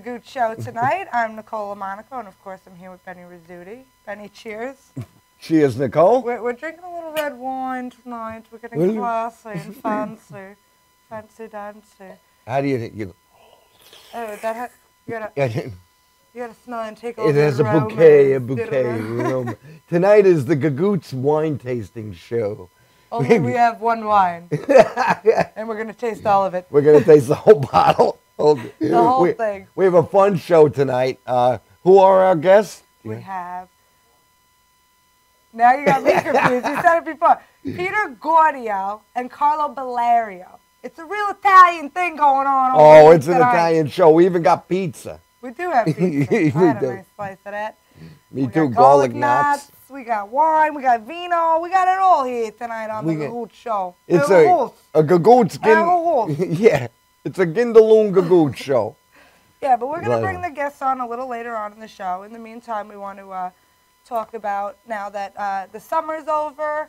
Gagootz show tonight. I'm Nicole Monaco, and of course I'm here with Benny Rizzuti. Benny, cheers. Cheers, Nicole. We're drinking a little red wine tonight. We're getting classy and fancy. Fancy dancy. How do you... Oh, that you gotta smell and take all it the has a bouquet, aroma. Tonight is the Gagootz wine tasting show. Only we have one wine, and we're gonna taste all of it. We're gonna taste the whole bottle. The whole thing. We have a fun show tonight. Who are our guests? We have. Now you got me confused. You said it before. Peter Gaudio and Carlo Bellario. It's a real Italian thing going on. Oh, it's an Italian show. We even got pizza. We do have pizza. I had a nice slice of that. Me too. Garlic nuts. We got wine. We got vino. We got it all here tonight on the Gagootz show. It's a Gagootz. Yeah, it's a Gindaloon Gagootz show. Yeah, but we're going to bring the guests on a little later on in the show. In the meantime, we want to talk about, now that the summer's over,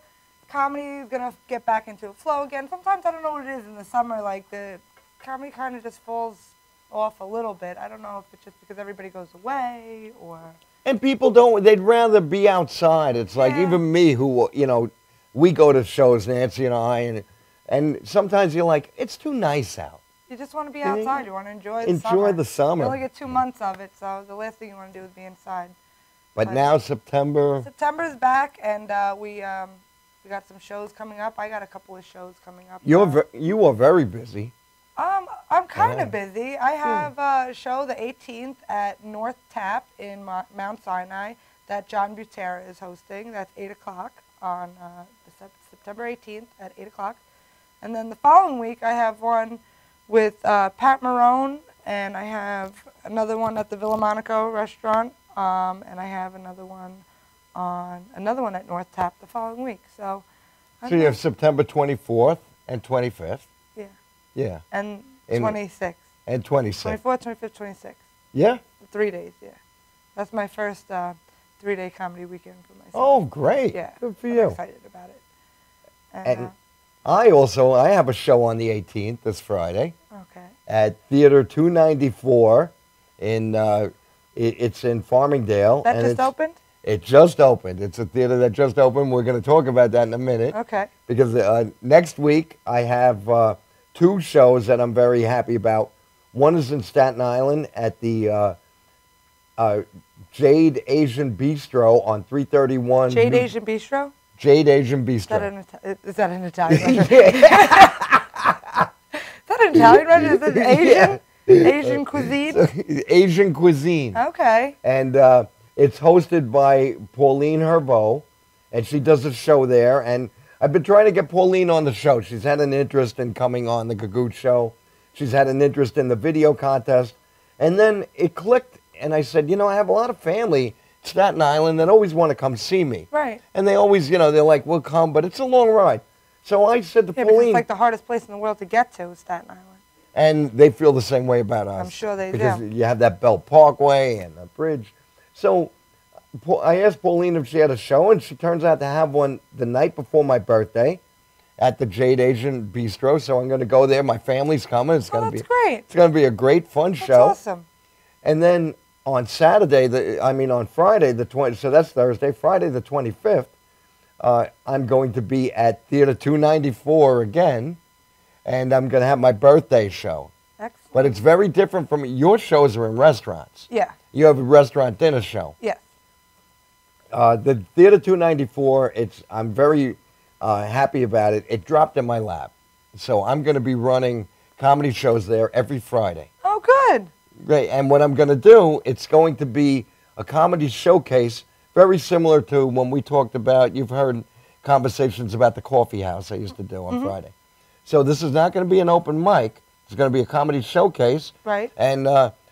comedy is going to get back into a flow again. Sometimes I don't know what it is in the summer, like the comedy kind of just falls off a little bit. I don't know if it's just because everybody goes away or... And people don't, they'd rather be outside. It's like even me who, you know, we go to shows, Nancy and I, and sometimes you're like, it's too nice out. You just want to be outside. You want to enjoy the summer. Enjoy the summer. You only get 2 months of it, so the last thing you want to do is be inside. But now September's back, and we got some shows coming up. I got a couple of shows coming up. You are very busy. I'm kind of busy. I have a show the 18th at North Tap in Mount Sinai that John Butera is hosting. That's 8 o'clock on September 18th at 8 o'clock. And then the following week, I have one with Pat Marone, and I have another one at the Villa Monaco restaurant, and I have another one at North Tap the following week. So you have September 24th and 25th. Yeah. Yeah. And 26th. And 26th. 24th, 25th, 26th. Yeah? 3 days, yeah. That's my first 3-day comedy weekend for myself. Oh, great. Yeah. Good for you. I'm excited about it. And I have a show on the 18th, this Friday. Okay. At Theater 294 in, it's in Farmingdale. That just opened? It just opened. It's a theater that just opened. We're going to talk about that in a minute. Okay. Because next week I have 2 shows that I'm very happy about. One is in Staten Island at the Jade Asian Bistro on 331. Jade Asian Bistro? Jade Asian Bistro. Is that an Italian restaurant? Is that an Italian restaurant? Is it Asian? Asian cuisine? Asian cuisine. Okay. And it's hosted by Pauline Herbeau, and she does a show there. And I've been trying to get Pauline on the show. She's had an interest in coming on the Gagootz show. She's had an interest in the video contest. And then it clicked, and I said, you know, I have a lot of family in Staten Island that always want to come see me. Right. And they always, you know, they're like, we'll come, but it's a long ride. So I said to Pauline... it's like the hardest place in the world to get to is Staten Island. And they feel the same way about us. I'm sure they do. Because you have that Bell Parkway and the bridge. So I asked Pauline if she had a show, and she turns out to have one the night before my birthday at the Jade Asian Bistro. So I'm going to go there. My family's coming. It's going to be great. It's going to be a great, fun show. That's awesome. And then on Saturday, on Friday the 20th, so that's Thursday, Friday the 25th, I'm going to be at Theater 294 again, and I'm going to have my birthday show. Excellent. But it's very different from your shows are in restaurants. Yeah. You have a restaurant dinner show. Yes. The Theater 294, I'm very happy about it. It dropped in my lap. So I'm going to be running comedy shows there every Friday. Oh, good. Great. And what I'm going to do, it's going to be a comedy showcase, very similar to when we talked about, you've heard conversations about the coffee house I used to do on Friday. So this is not going to be an open mic. It's going to be a comedy showcase. Right. And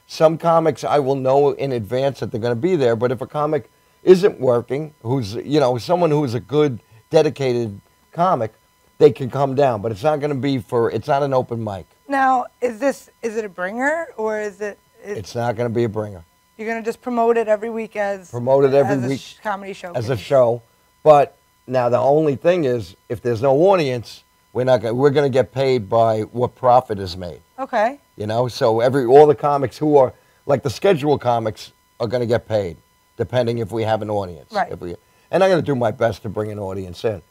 some comics I will know in advance that they're going to be there. But if a comic isn't working, who's, you know, someone who's a good, dedicated comic, they can come down. But it's not going to be it's not an open mic. Now, is it a bringer, or is it... It's not going to be a bringer. You're going to just promote it every week as... Promote it every week. Comedy show. As a show. But now the only thing is, if there's no audience, we're going to get paid by what profit is made. Okay. You know, so all the comics who are, like the scheduled comics are going to get paid, depending if we have an audience. Right. And I'm going to do my best to bring an audience in.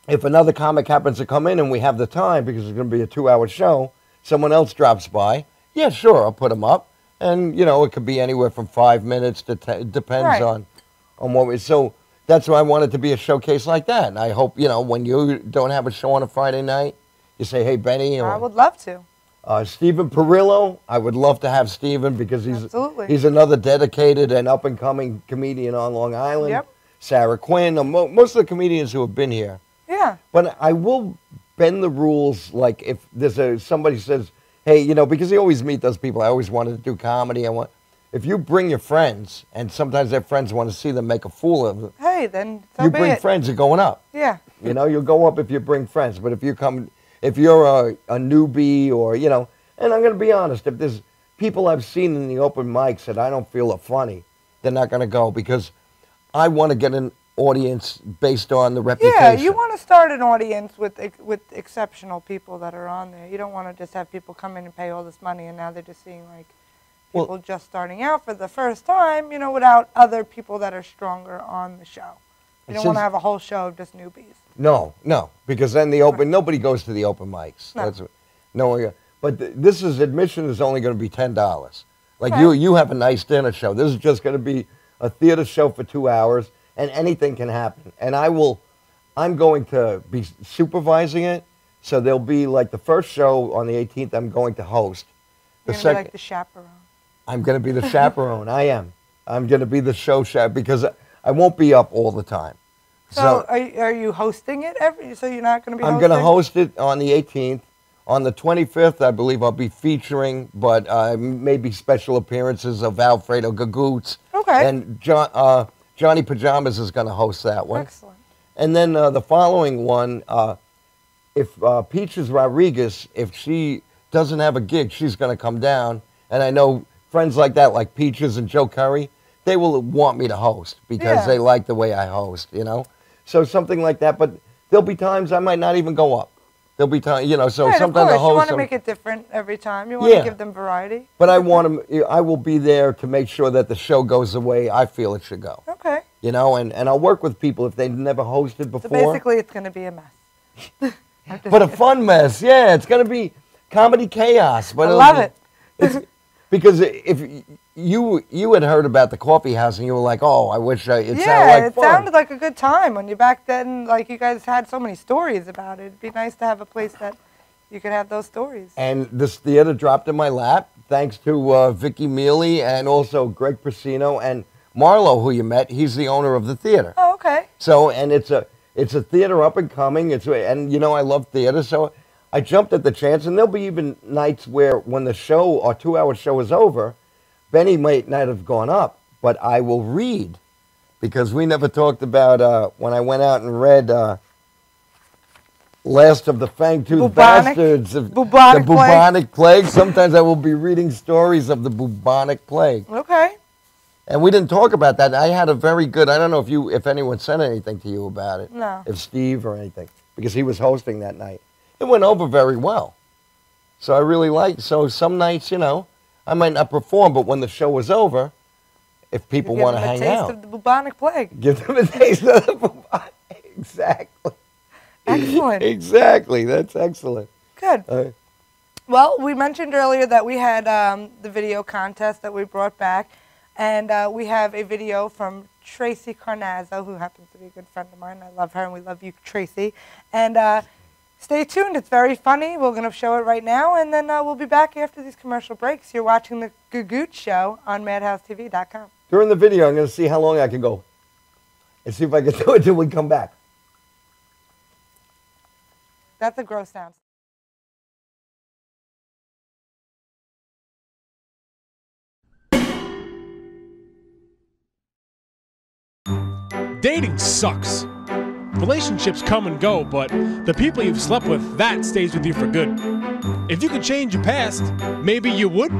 If another comic happens to come in and we have the time, because it's going to be a 2-hour show, someone else drops by, yeah, sure, I'll put them up. And, you know, it could be anywhere from 5 minutes to it depends on what we... So that's why I want it to be a showcase like that. And I hope, you know, when you don't have a show on a Friday night, you say, hey, Benny... I would love to. Stephen Perillo, I would love to have Stephen because he's another dedicated and up-and-coming comedian on Long Island. Yep. Sarah Quinn, most of the comedians who have been here. Yeah. But I will bend the rules, like if there's somebody says, hey, you know, because you always meet those people. I always wanted to do comedy. If you bring your friends, and sometimes their friends want to see them make a fool of them. Hey, then so you bring friends, you're going up. Yeah. You know, you'll go up if you bring friends. But if you're a newbie or, you know, and I'm going to be honest, if there's people I've seen in the open mics that I don't feel are funny, they're not going to go because I want to get an audience based on the reputation. Yeah, you want to start an audience with exceptional people that are on there. You don't want to just have people come in and pay all this money and now they're just seeing like people just starting out for the first time, you know, without other people that are stronger on the show. You don't want to have a whole show of just newbies. No, because then nobody goes to the open mics. But admission is only going to be $10. Like you have a nice dinner show. This is just going to be a theater show for 2 hours, and anything can happen. And I'm going to be supervising it. So there'll be like the first show on the 18th. I'm going to host. You're going to be like the chaperone. I'm going to be the chaperone. I am. I'm going to be the show chaperone because I won't be up all the time. So are you hosting it so you're not going to be hosting? I'm going to host it on the 18th. On the 25th, I believe I'll be featuring, but maybe special appearances of Alfredo Gagootz. Okay. And Johnny Pajamas is going to host that one. Excellent. And then the following one, if Peaches Rodriguez, if she doesn't have a gig, she's going to come down. And I know friends like that, like Peaches and Joe Curry, they will want me to host because they like the way I host, you know. So something like that. But there'll be times I might not even go up. There'll be times, you know, so sometimes the host... You want to make it different every time. You want to give them variety. But I will be there to make sure that the show goes the way I feel it should go. Okay. You know, and I'll work with people if they've never hosted before. So basically it's going to be a mess. But a fun mess, yeah. It's going to be comedy chaos. But I love it. Because if you had heard about the coffee house and you were like, oh, I wish it sounded like fun. Yeah, it sounded like a good time when you back then, like you guys had so many stories about it. It'd be nice to have a place that you could have those stories. And this theater dropped in my lap thanks to Vicky Mealy and also Greg Persino and Marlo, who you met. He's the owner of the theater. Oh, okay. So, and it's a theater up and coming. And you know I love theater, so I jumped at the chance, and there'll be even nights where when the show, our 2-hour show is over, Benny might not have gone up, but I will read, because we never talked about when I went out and read Last of the Fang-Toothed Bastards, the bubonic plague. Sometimes I will be reading stories of the bubonic plague. Okay. And we didn't talk about that. I had a very good, I don't know if anyone sent anything to you about it. No. If Steve or anything, because he was hosting that night. It went over very well. So I really liked, so some nights, you know, I might not perform, but when the show was over, if people want to hang out. Give them a taste of the bubonic plague. Give them a taste of the bubonic, exactly. Excellent. Exactly, that's excellent. Good. Well, we mentioned earlier that we had the video contest that we brought back, and we have a video from Tracy Carnazzo, who happens to be a good friend of mine. I love her, and we love you, Tracy. And stay tuned. It's very funny. We're going to show it right now, and then we'll be back after these commercial breaks. You're watching the Gagootz Show on MadhouseTV.com. During the video, I'm going to see how long I can go and see if I can do it till we come back. That's a gross sound. Dating sucks. Relationships come and go, but the people you've slept with, that stays with you for good. If you could change your past, maybe you would?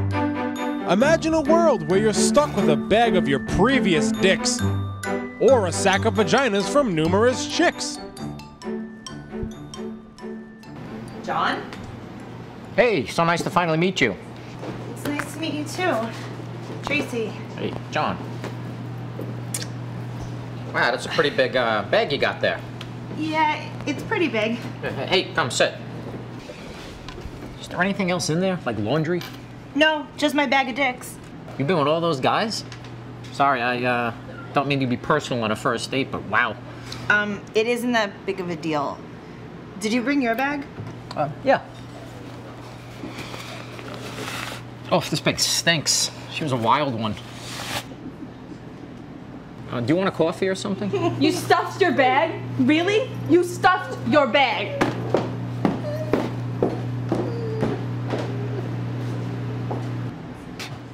Imagine a world where you're stuck with a bag of your previous dicks, or a sack of vaginas from numerous chicks. John? Hey, so nice to finally meet you. It's nice to meet you too. Tracy. Hey, John. Wow, that's a pretty big bag you got there. Yeah, it's pretty big. Hey, come sit. Is there anything else in there, like laundry? No, just my bag of dicks. You've been with all those guys? Sorry, I don't mean to be personal on a first date, but wow. It isn't that big of a deal. Did you bring your bag? Yeah. Oh, this bag stinks. She was a wild one. Do you want a coffee or something? You stuffed your bag? Really? You stuffed your bag.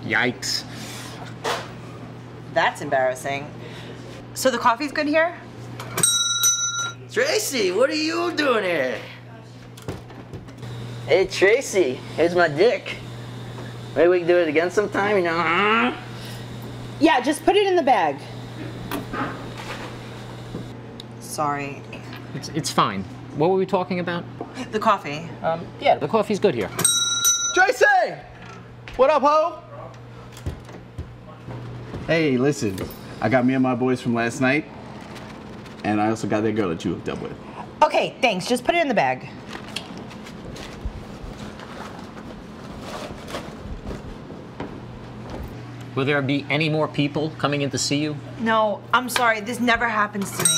Yikes. That's embarrassing. So the coffee's good here? Tracy, what are you doing here? Hey, Tracy, here's my dick. Maybe we can do it again sometime, you know, huh? Yeah, just put it in the bag. Sorry. It's fine. What were we talking about? The coffee. Yeah, the coffee's good here. Tracy! What up, ho? Hey, listen. I got me and my boys from last night, and I also got that girl that you hooked up with. Okay, thanks. Just put it in the bag. Will there be any more people coming in to see you? No, I'm sorry. This never happens to me.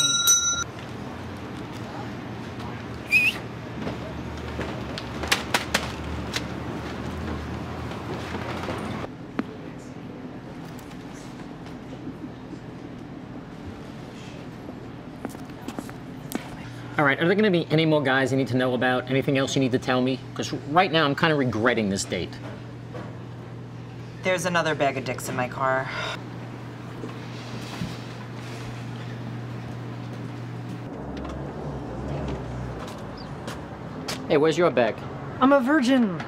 All right, are there going to be any more guys you need to know about? Anything else you need to tell me? Because right now I'm kind of regretting this date. There's another bag of dicks in my car. Hey, where's your bag? I'm a virgin.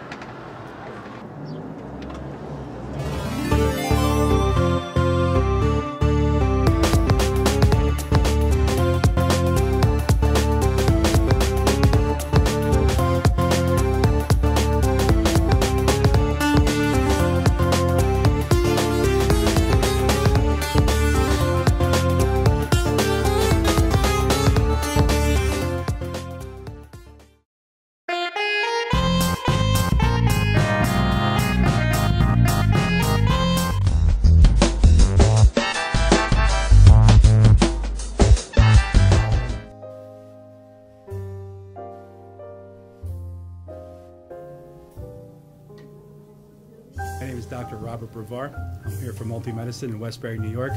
My name is Dr. Robert Brevard. I'm here for Multi-Medicine in Westbury, New York.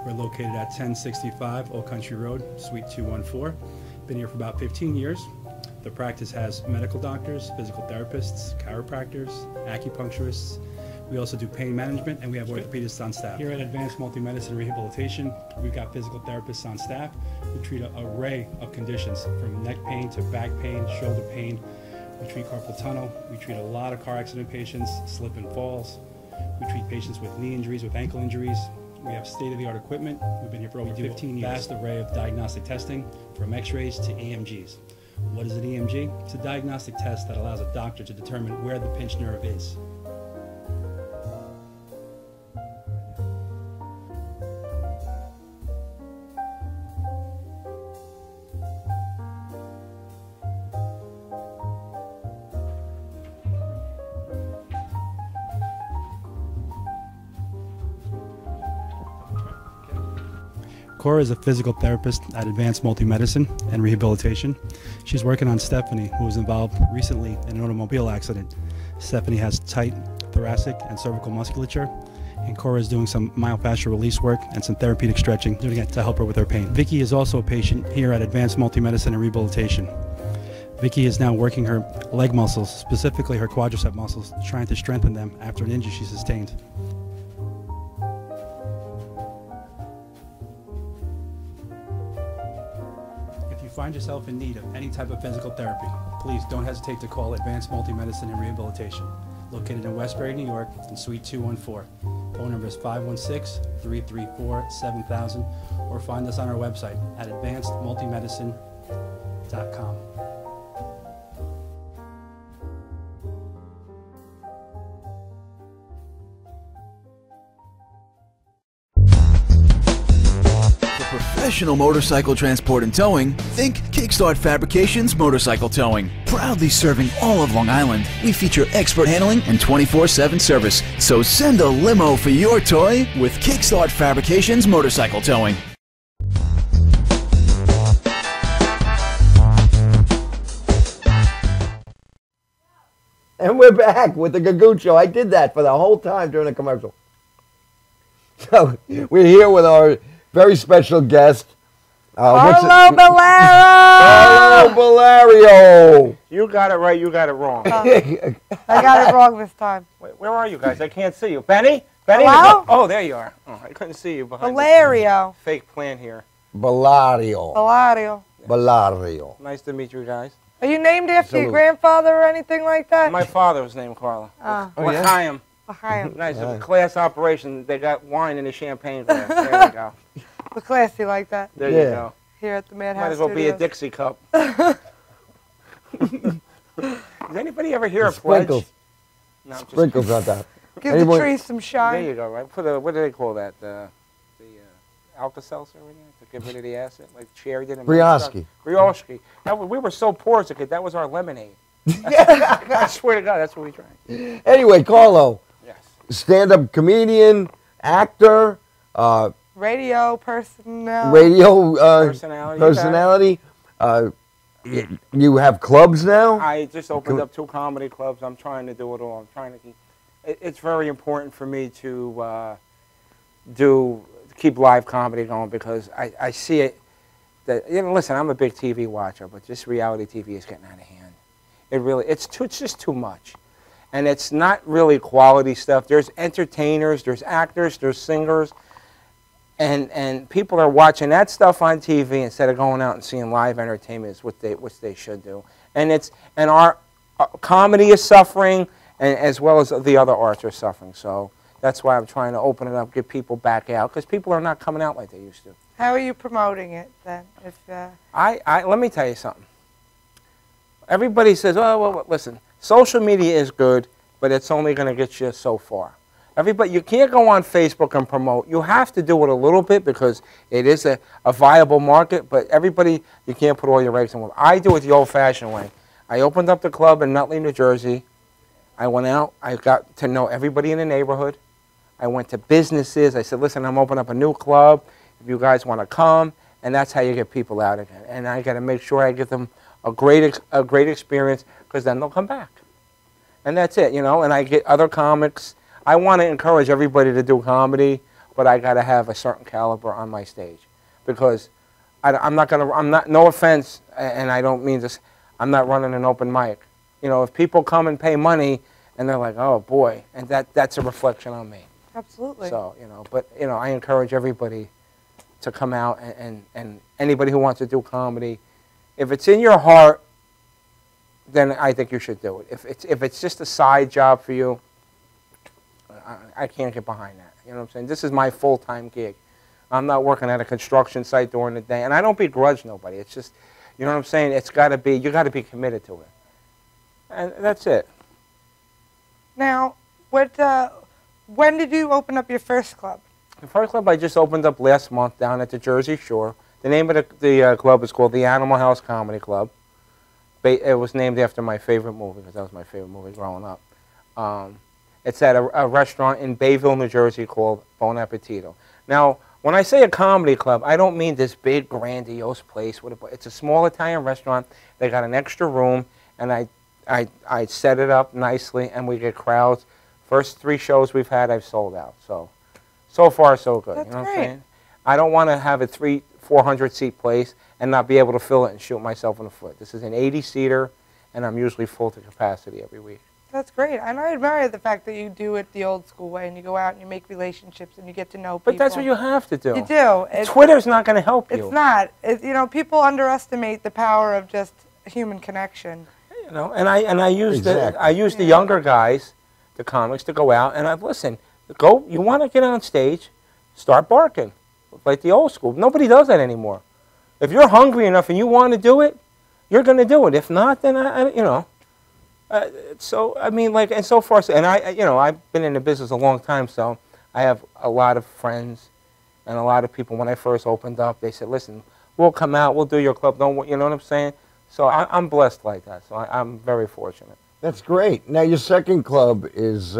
We're located at 1065 Old Country Road, Suite 214. Been here for about 15 years. The practice has medical doctors, physical therapists, chiropractors, acupuncturists. We also do pain management, and we have orthopedists on staff. Here at Advanced Multi-Medicine Rehabilitation, we've got physical therapists on staff who treat an array of conditions, from neck pain to back pain, shoulder pain. We treat carpal tunnel. We treat a lot of car accident patients, slip and falls. We treat patients with knee injuries, with ankle injuries. We have state-of-the-art equipment. We've been here for over 15 years. Vast array of diagnostic testing, from x-rays to EMGs. What is an EMG? It's a diagnostic test that allows a doctor to determine where the pinched nerve is. Cora is a physical therapist at Advanced Multi-Medicine and Rehabilitation. She's working on Stephanie, who was involved recently in an automobile accident. Stephanie has tight thoracic and cervical musculature, and Cora is doing some myofascial release work and some therapeutic stretching, doing it to help her with her pain. Vicky is also a patient here at Advanced Multi-Medicine and Rehabilitation. Vicky is now working her leg muscles, specifically her quadricep muscles, trying to strengthen them after an injury she sustained. If you find yourself in need of any type of physical therapy, please don't hesitate to call Advanced Multi-Medicine and Rehabilitation, located in Westbury, New York, in Suite 214. Phone number is 516-334-7000, or find us on our website at advancedmultimedicine.com. professional motorcycle transport and towing, think KIUKSTART Fabrications Motorcycle Towing. Proudly serving all of Long Island, we feature expert handling and 24/7 service. So send a limo for your toy with KIUKSTART Fabrications Motorcycle Towing. And we're back with the Gagootz Show. I did that for the whole time during the commercial. So we're here with our very special guest. Carlo Bellario! Bellario! You got it right, you got it wrong. I got it wrong this time. Wait, where are you guys? I can't see you. Benny? Benny? Hello? Oh, there you are. Oh, I couldn't see you behind Bellario. the fake plant here. Bellario. Bellario. Bellario. Nice to meet you guys. Are you named after your grandfather or anything like that? My father was named Carlo. Oh, L'chaim. L'chaim. Nice. Class operation. They got wine in the champagne glass. There we go. We're classy like that. There you go. Here at the Madhouse Might as well be a Studios. Dixie cup. Does anybody ever hear a pledge? Sprinkles. No, just Sprinkles on that. Give the tree some shine. There you go, right? Put a, what do they call that? The Alka-Seltzer in there to get rid of the acid, like Cherry did in Brioski. Brioski. We were so poor as a kid, that was our lemonade. I swear to God, that's what we drank. Anyway, Carlo. Yes. Stand-up comedian, actor, radio personality. radio personality. You have clubs now? I just opened up 2 comedy clubs. I'm trying to do it all. I'm trying to keep. It's very important for me to keep live comedy going because I see it. That listen, I'm a big TV watcher, but this reality TV is getting out of hand. It really, it's just too much, and it's not really quality stuff. There's entertainers, there's actors, there's singers. And people are watching that stuff on TV instead of going out and seeing live entertainment, which they should do. And our comedy is suffering, and as well as the other arts are suffering. So that's why I'm trying to open it up, get people back out, because people are not coming out like they used to. How are you promoting it then? If let me tell you something. Everybody says, oh, well, listen, social media is good, but it's only going to get you so far. Everybody, you can't go on Facebook and promote. You have to do it a little bit because it is a viable market, but everybody, you can't put all your eggs in one. I do it the old-fashioned way. I opened up the club in Nutley, New Jersey. I went out. I got to know everybody in the neighborhood. I went to businesses. I said, listen, I'm opening up a new club. If you guys want to come, and that's how you get people out again. And I got to make sure I give them a great experience because then they'll come back. And that's it, and I get other comics. I want to encourage everybody to do comedy, but I got to have a certain caliber on my stage, because no offense, and I don't mean this, I'm not running an open mic. If people come and pay money, and they're like, oh boy, and that's a reflection on me. Absolutely. So, I encourage everybody to come out, and anybody who wants to do comedy, if it's in your heart, then I think you should do it. If it's just a side job for you, I can't get behind that. You know what I'm saying? This is my full-time gig. I'm not working at a construction site during the day, and I don't begrudge nobody. It's just, you know what I'm saying? It's got to be, you got to be committed to it, and that's it. Now, when did you open up your first club? The first club I just opened up last month down at the Jersey Shore. The name of the club is called the Animal House Comedy Club. It was named after my favorite movie, because that was my favorite movie growing up. It's at a restaurant in Bayville, New Jersey called Bon Appetito. Now, when I say a comedy club, I don't mean this big, grandiose place. It's a small Italian restaurant. They got an extra room, and I set it up nicely, and we get crowds. First 3 shows we've had, I've sold out. So far, so good. That's you know what great. I'm saying? I don't want to have a 400-seat place and not be able to fill it and shoot myself in the foot. This is an 80-seater, and I'm usually full to capacity every week. That's great. And I admire the fact that you do it the old school way, and you go out and you make relationships and you get to know people. But that's what you have to do. You do. Twitter's not going to help you. It's not. People underestimate the power of just human connection. And I use the younger guys, the comics, to go out and listen. You want to get on stage, start barking, like the old school. Nobody does that anymore. If you're hungry enough and you want to do it, you're going to do it. If not, then so I mean, and so far, and I've been in the business a long time, so I have a lot of friends, And a lot of people, when I first opened up, they said, listen, we'll come out, we'll do your club, don't, you know what I'm saying? So I'm blessed like that, so I'm very fortunate. That's great. Now, your second club is...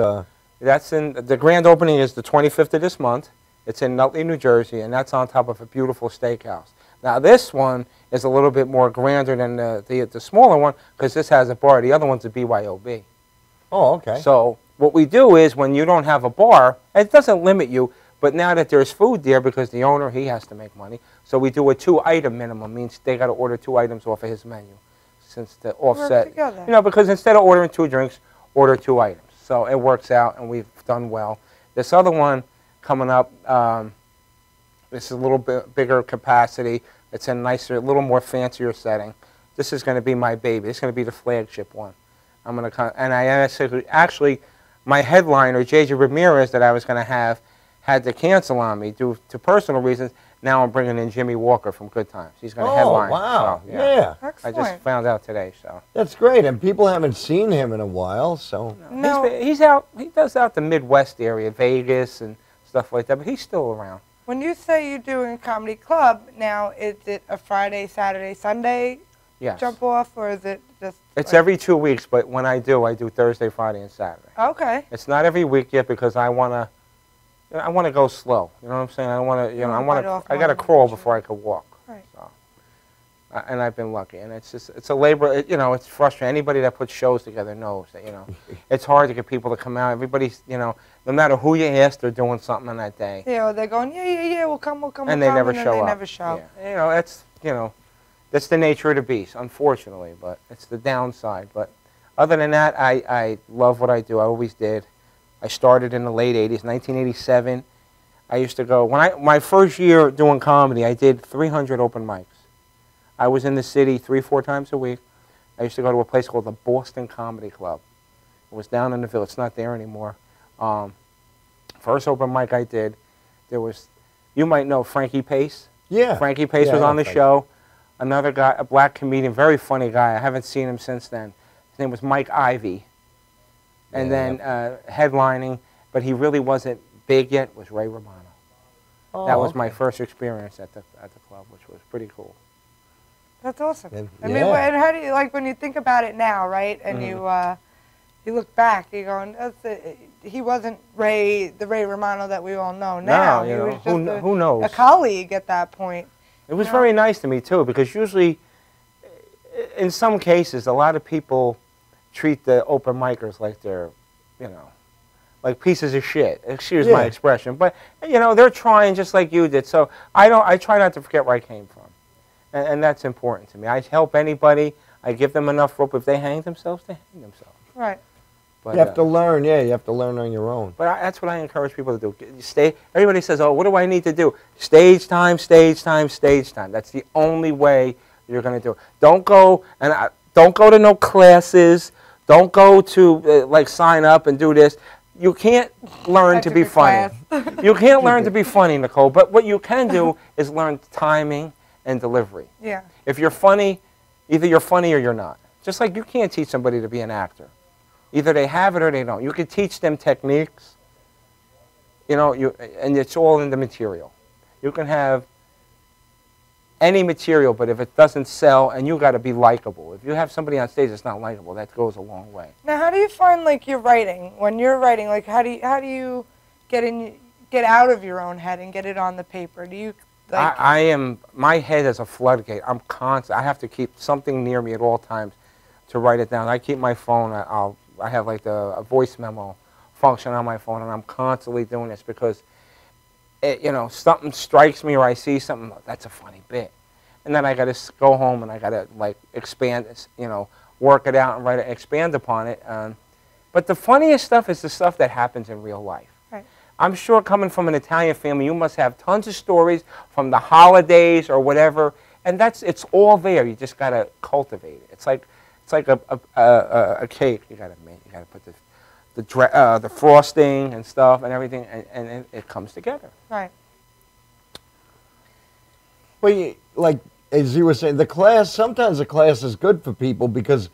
That's in, the grand opening is the 25th of this month. It's in Nutley, New Jersey, and that's on top of a beautiful steakhouse. Now, this one is a little bit more grander than the smaller one, because this has a bar. The other one's a BYOB. Oh, okay. So what we do is, when you don't have a bar, it doesn't limit you, but now that there's food there, because the owner, he has to make money, so we do a 2-item minimum, means they got to order 2 items off of his menu, since the offset. You know, because instead of ordering 2 drinks, order 2 items. So it works out, and we've done well. This other one coming up, this is a little bit bigger capacity. It's a nicer, a little more fancier setting. This is going to be my baby. It's going to be the flagship one. I'm going to, and I actually, my headliner, J.J. Ramirez, that I was going to have, had to cancel on me due to personal reasons. Now I'm bringing in Jimmy Walker from Good Times. He's going to headline. Oh, wow. So, yeah. Excellent. I just found out today. So That's great, and people haven't seen him in a while, so... No. He's out, he does out the Midwest area, Vegas and stuff like that, but he's still around. When you say you're doing a comedy club, now is it a Friday, Saturday, Sunday jump off, or is it just... It's every 2 weeks, but when I do Thursday, Friday, and Saturday. Okay. It's not every week yet because I want to go slow. You know what I'm saying? I want to, you know, I got to crawl before I can walk. Right. So, and I've been lucky, and it's just, it's a labor. You know, it's frustrating. Anybody that puts shows together knows that, you know, it's hard to get people to come out. Everybody's, you know, no matter who you ask, they're doing something on that day. Yeah, they're going, yeah, we'll come, and they never show up. Never show. Yeah. You know, that's, you know, that's the nature of the beast, unfortunately, but it's the downside. But other than that, I love what I do. I always did. I started in the late 80s, 1987. I used to go, my first year doing comedy, I did 300 open mics. I was in the city 3-4 times a week. I used to go to a place called the Boston Comedy Club. It was down in the Village. It's not there anymore. First open mic I did, there was, you might know Frankie Pace. Yeah. Frankie Pace was on the show. Another guy, a black comedian, very funny guy. I haven't seen him since then. His name was Mike Ivey. And then headlining, but he really wasn't big yet, was Ray Romano. Oh, that was my first experience at the club, which was pretty cool. That's awesome. I mean, and how do you, like, when you think about it now, right, and you look back, you're going, he wasn't the Ray Romano that we all know now. No, you know, he was just who knows? A colleague at that point. It was very nice to me, too, because usually, in some cases, a lot of people treat the open micers like they're, you know, like pieces of shit. Excuse my expression. But, you know, they're trying just like you did. So I try not to forget where I came from. And that's important to me. I help anybody. I give them enough rope. If they hang themselves, they hang themselves. Right. But, you have to learn, you have to learn on your own. But that's what I encourage people to do. Everybody says, oh, what do I need to do? Stage time, stage time, stage time. That's the only way you're going to do it. Don't go to no classes. Don't go to, like, sign up and do this. You can't learn to be funny. You can't learn to be funny, Nicole. But what you can do is learn timing and delivery. Yeah. If you're funny, either you're funny or you're not. Just like you can't teach somebody to be an actor. Either they have it or they don't. You can teach them techniques, you know, and it's all in the material. You can have any material, but if it doesn't sell, and you got to be likable. If you have somebody on stage that's not likable, that goes a long way. Now, how do you find, like, your writing? When you're writing, like, how do you get out of your own head and get it on the paper? Do you, like... my head is a floodgate. I'm constant. I have to keep something near me at all times to write it down. I keep my phone, I have like a voice memo function on my phone, and I'm constantly doing this because, you know, something strikes me or I see something, that's a funny bit. And then I got to go home and I got to, like, expand this, you know, work it out and write it, expand upon it. But the funniest stuff is the stuff that happens in real life. Right. I'm sure coming from an Italian family, you must have tons of stories from the holidays or whatever, and it's all there. You just got to cultivate it. It's like a cake. You got to make. You got to put the frosting and stuff and everything, and it comes together. Right. Well, like as you were saying, sometimes the class is good for people because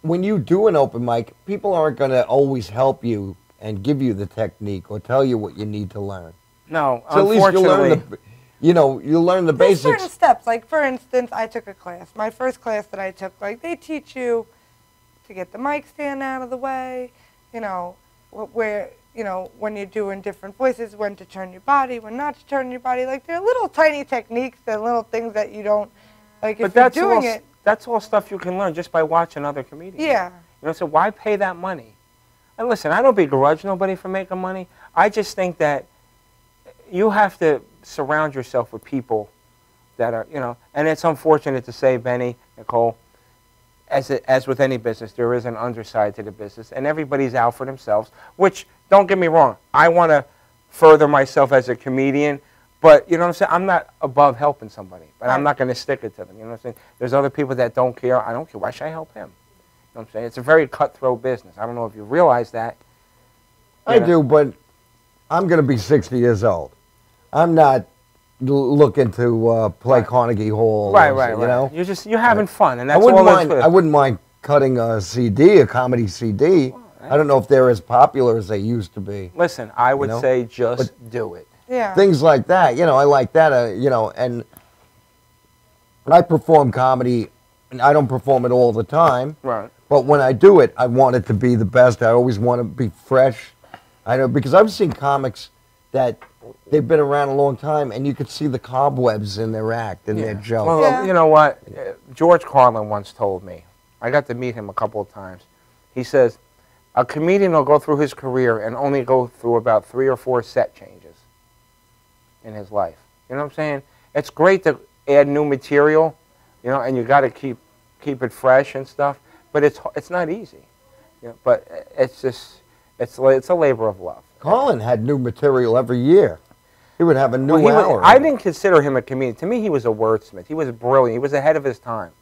when you do an open mic, people aren't going to always help you and give you the technique or tell you what you need to learn. No, So at least unfortunately. you learn the There's basics. certain steps. Like, for instance, I took a class. My first class that I took, like, they teach you to get the mic stand out of the way, you know, where, you know, when you're doing different voices, when to turn your body, when not to turn your body. Like, they're little tiny techniques, they're little things that you don't, like, if you're doing it. That's all stuff you can learn just by watching other comedians. Yeah. You know, so why pay that money? And listen, I don't begrudge nobody for making money. I just think that you have to surround yourself with people that are, you know, and it's unfortunate to say, Benny, Nicole, as with any business, there is an underside to the business, and everybody's out for themselves, which, don't get me wrong, I want to further myself as a comedian, but, you know what I'm saying, I'm not above helping somebody, but I'm not going to stick it to them, you know what I'm saying? There's other people that don't care. I don't care. Why should I help him? You know what I'm saying? It's a very cutthroat business. I don't know if you realize that. I do, but I'm going to be 60 years old. I'm not looking to play Carnegie Hall. Right. You know? You're having fun, and that's all that's good. I wouldn't mind cutting a CD, a comedy CD. I don't know if they're as popular as they used to be. Listen, I would say just do it. Yeah. Things like that, you know, I like that, you know, and I perform comedy, and I don't perform it all the time. Right. But when I do it, I want it to be the best. I always want to be fresh. I know, because I've seen comics that they've been around a long time, and you could see the cobwebs in their act and their joke. Well, you know what? George Carlin once told me, I got to meet him a couple of times. He says, a comedian will go through his career and only go through about 3 or 4 set changes in his life. You know what I'm saying? It's great to add new material, you know, and you got to keep it fresh and stuff, but it's not easy. You know, but it's just, it's a labor of love. Carlin had new material every year. He would have a new hour. I didn't consider him a comedian. To me, he was a wordsmith. He was brilliant. He was ahead of his time.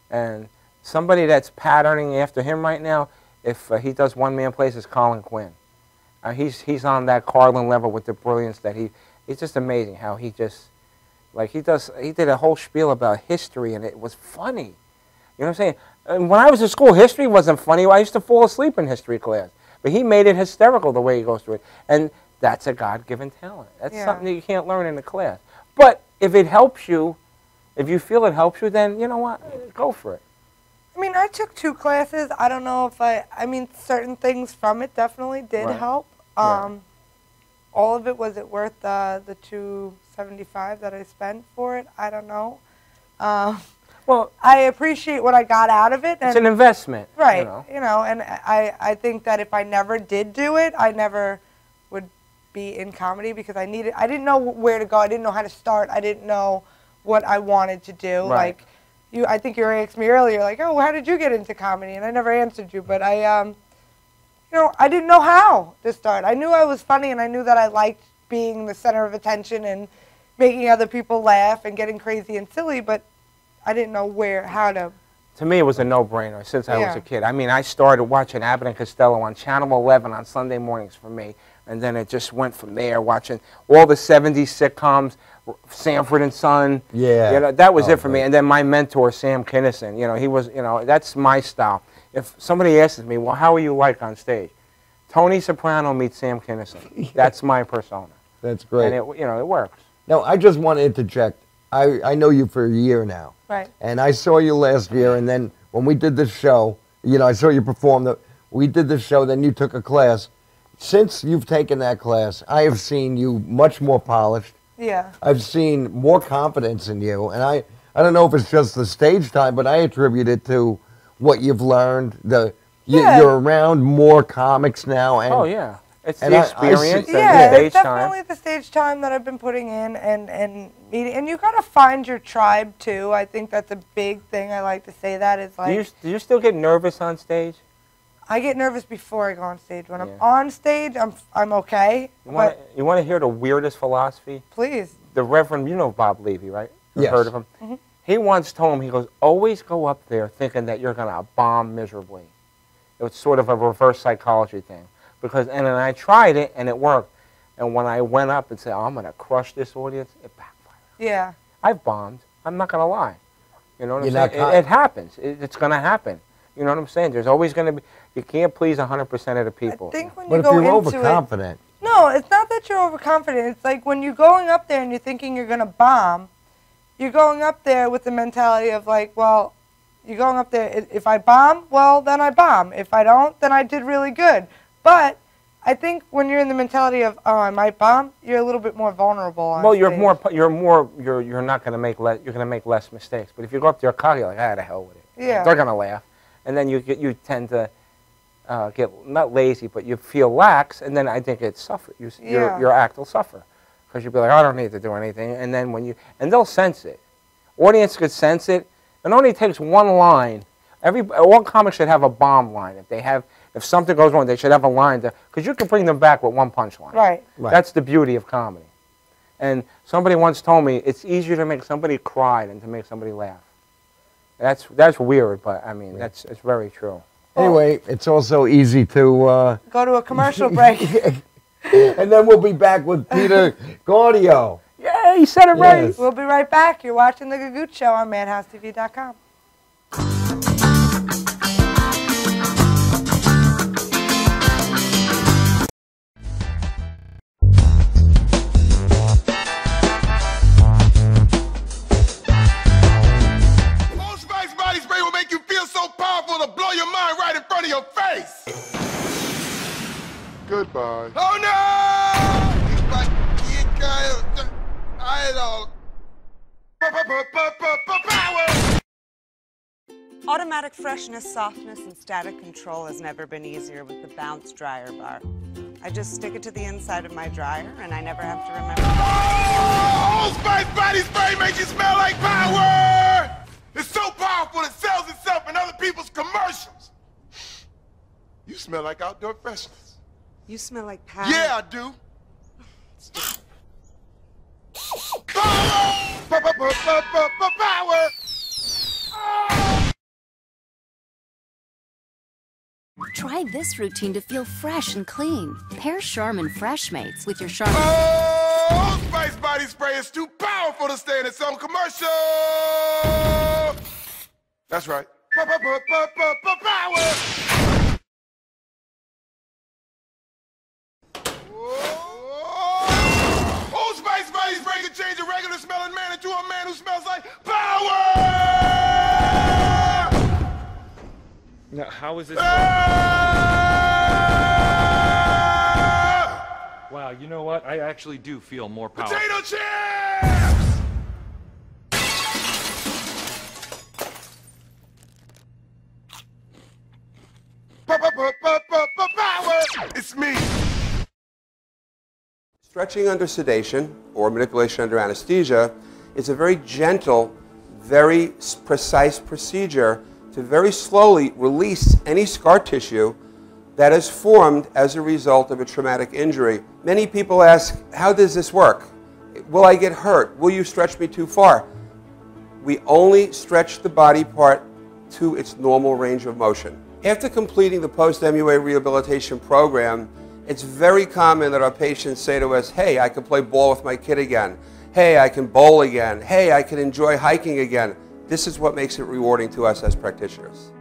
And somebody that's patterning after him right now, if he does one-man plays, is Colin Quinn. He's on that Carlin level with the brilliance that it's just amazing how he just, like he did a whole spiel about history, and it was funny. You know what I'm saying? And when I was in school, history wasn't funny. I used to fall asleep in history class. But he made it hysterical the way he goes through it. And that's a God-given talent. That's something that you can't learn in a class. But if it helps you, if you feel it helps you, then you know what? Go for it. I mean, I took 2 classes. I don't know if I mean, certain things from it definitely did help. All of it, was it worth the $275 that I spent for it? I don't know. Well, I appreciate what I got out of it. It's an investment. Right. You know, and I think that if I never did do it, I never would be in comedy, because I didn't know where to go. I didn't know how to start. I didn't know what I wanted to do. Right. Like, I think you asked me earlier, like, oh, how did you get into comedy? And I never answered you, but I, you know, I didn't know how to start. I knew I was funny, and I knew that I liked being the center of attention and making other people laugh and getting crazy and silly, but I didn't know how to. To me, it was a no-brainer since I was a kid. I mean, I started watching Abbott and Costello on Channel 11 on Sunday mornings for me, and then it just went from there, watching all the 70s sitcoms, Sanford and Son. Yeah. You know, that was it for me. And then my mentor, Sam Kinison, you know, he was, you know, that's my style. If somebody asks me, well, how are you like on stage? Tony Soprano meets Sam Kinison. That's my persona. That's great. And it, you know, it works. Now, I just want to interject. I know you for a year now. Right. And I saw you last year, and then when we did this show, you know, I saw you perform. We did this show, then you took a class. Since you've taken that class, I have seen you much more polished. Yeah. I've seen more confidence in you, and I don't know if it's just the stage time, but I attribute it to what you've learned. You're around more comics now. And, oh, yeah. It's the experience and yeah, the stage it's definitely time. the stage time that I've been putting in and meeting. And you got to find your tribe, too. I think that's a big thing. I like to say that. Is like, do you still get nervous on stage? I get nervous before I go on stage. When I'm on stage, I'm okay. You want to hear the weirdest philosophy? Please. The Reverend, you know Bob Levy, right? You've Yes. heard of him? Mm-hmm. He once told him, he goes, always go up there thinking that you're going to bomb miserably. It was sort of a reverse psychology thing. And then I tried it, and it worked. And when I went up and said, oh, I'm going to crush this audience, it backfired. Yeah. I've bombed. I'm not going to lie. You know what I'm saying? It happens. It's going to happen. You know what I'm saying? There's always going to be, you can't please 100% of the people. I think when but you if go you're into overconfident. No, No, it's not that you're overconfident. It's like when you're going up there and you're thinking you're going to bomb, you're going up there with the mentality of like, well, you're going up there, if I bomb, well, then I bomb. If I don't, then I did really good. But I think when you're in the mentality of, oh, I might bomb, you're a little bit more vulnerable on Well, stage. you're not going to make you're going to make less mistakes. But if you go up there cocky, like, ah, the hell with it. Yeah. They're going to laugh. And then you tend to get, not lazy, but you feel lax, and then I think it suffers. Your act will suffer. Because you'll be like, I don't need to do anything. And then and they'll sense it. Audience could sense it. It only takes one line. All comics should have a bomb line. If something goes wrong, they should have a line because you can bring them back with one punchline. Right. That's the beauty of comedy. And somebody once told me it's easier to make somebody cry than to make somebody laugh. That's weird, but I mean it's very true. Anyway, it's also easy to go to a commercial break, and then we'll be back with Peter Gaudio. Yeah, he said it right. We'll be right back. You're watching the Gagootz Show on MadhouseTV.com. Goodbye. Oh no! Automatic freshness, softness, and static control has never been easier with the Bounce dryer bar. I just stick it to the inside of my dryer, and I never have to remember. Oh, Spice Body Spray makes you smell like power! It's so powerful it sells itself in other people's commercials. You smell like outdoor freshness. You smell like power. Yeah, I do. Power! Power! Try this routine to feel fresh and clean. Pair Charmin Fresh Mates with your Charmin. Oh, Spice Body Spray is too powerful to stay in its own commercial. That's right. Power! Oh, Spice Body Spray can change a regular smelling man into a man who smells like power! Now, how is this? Wow, you know what? I actually do feel more powerful. Potato chips! Power! It's me. Stretching under sedation, or manipulation under anesthesia, is a very gentle, very precise procedure to very slowly release any scar tissue that is formed as a result of a traumatic injury. Many people ask, how does this work? Will I get hurt? Will you stretch me too far? We only stretch the body part to its normal range of motion. After completing the post-MUA rehabilitation program, it's very common that our patients say to us, hey, I can play ball with my kid again. Hey, I can bowl again. Hey, I can enjoy hiking again. This is what makes it rewarding to us as practitioners.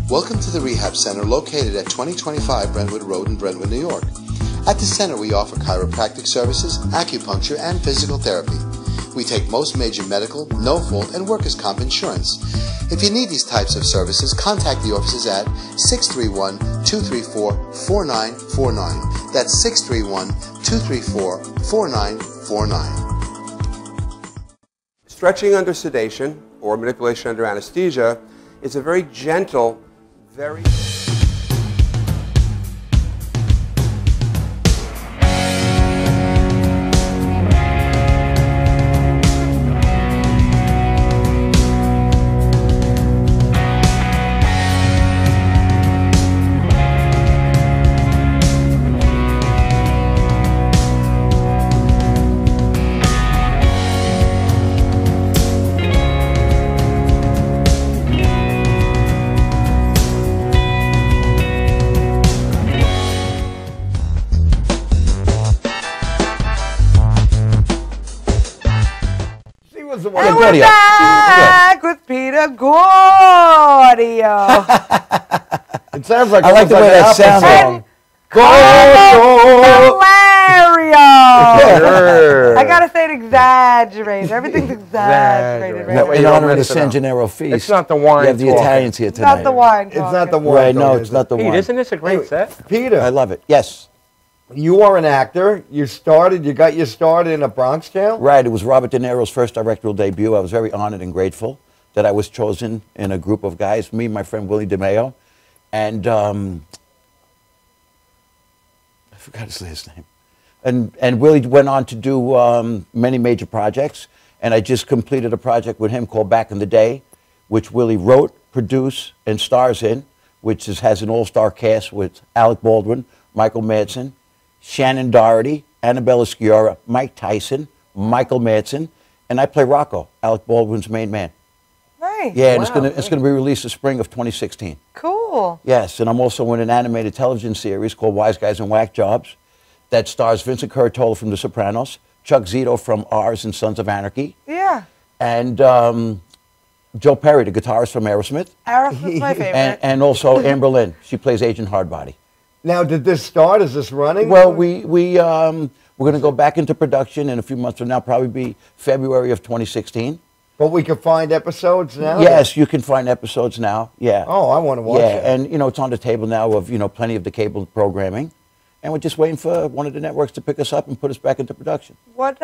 Welcome to the Rehab Center located at 2025 Brentwood Road in Brentwood, New York. At the center we offer chiropractic services, acupuncture, and physical therapy. We take most major medical, no-fault, and workers' comp insurance. If you need these types of services, contact the offices at 631-234-4949. That's 631-234-4949. Stretching under sedation, or manipulation under anesthesia, is a very gentle, very... was the one. And we're back with Peter Gaudio. It sounds like I like the way that sounds. Bellario. I gotta say it exaggerated. Everything's exaggerated. Right? In honor of the San Gennaro feast. It's not the wine. You have the Italians here tonight. It's not the wine. It's not the wine. Right, no, it's not the wine. Isn't this a great set? Peter. I love it. Yes. You are an actor. You got your start in A Bronx Tale? Right. It was Robert De Niro's first directorial debut. I was very honored and grateful that I was chosen in a group of guys, me and my friend Willie DeMeo. And I forgot his last name. And Willie went on to do many major projects. And I just completed a project with him called Back in the Day, which Willie wrote, produced, and stars in, which has an all-star cast with Alec Baldwin, Michael Madsen, Shannon Doherty, Annabella Sciorra, Mike Tyson, Michael Madsen, and I play Rocco, Alec Baldwin's main man. Nice. Yeah, and it's gonna be released the spring of 2016. Cool. Yes, and I'm also in an animated television series called Wise Guys and Whack Jobs that stars Vincent Curatola from The Sopranos, Chuck Zito from Ours and Sons of Anarchy, Yeah. and Joe Perry, the guitarist from Aerosmith. Aerosmith's my favorite. And also Amber Lynn. She plays Agent Hardbody. Now, did this start? Is this running? Well, we're going to go back into production in a few months from now, probably be February of 2016. But we can find episodes now? Yes, you can find episodes now, yeah. Oh, I want to watch it. Yeah, and, it's on the table now of, plenty of the cable programming. And we're just waiting for one of the networks to pick us up and put us back into production. What,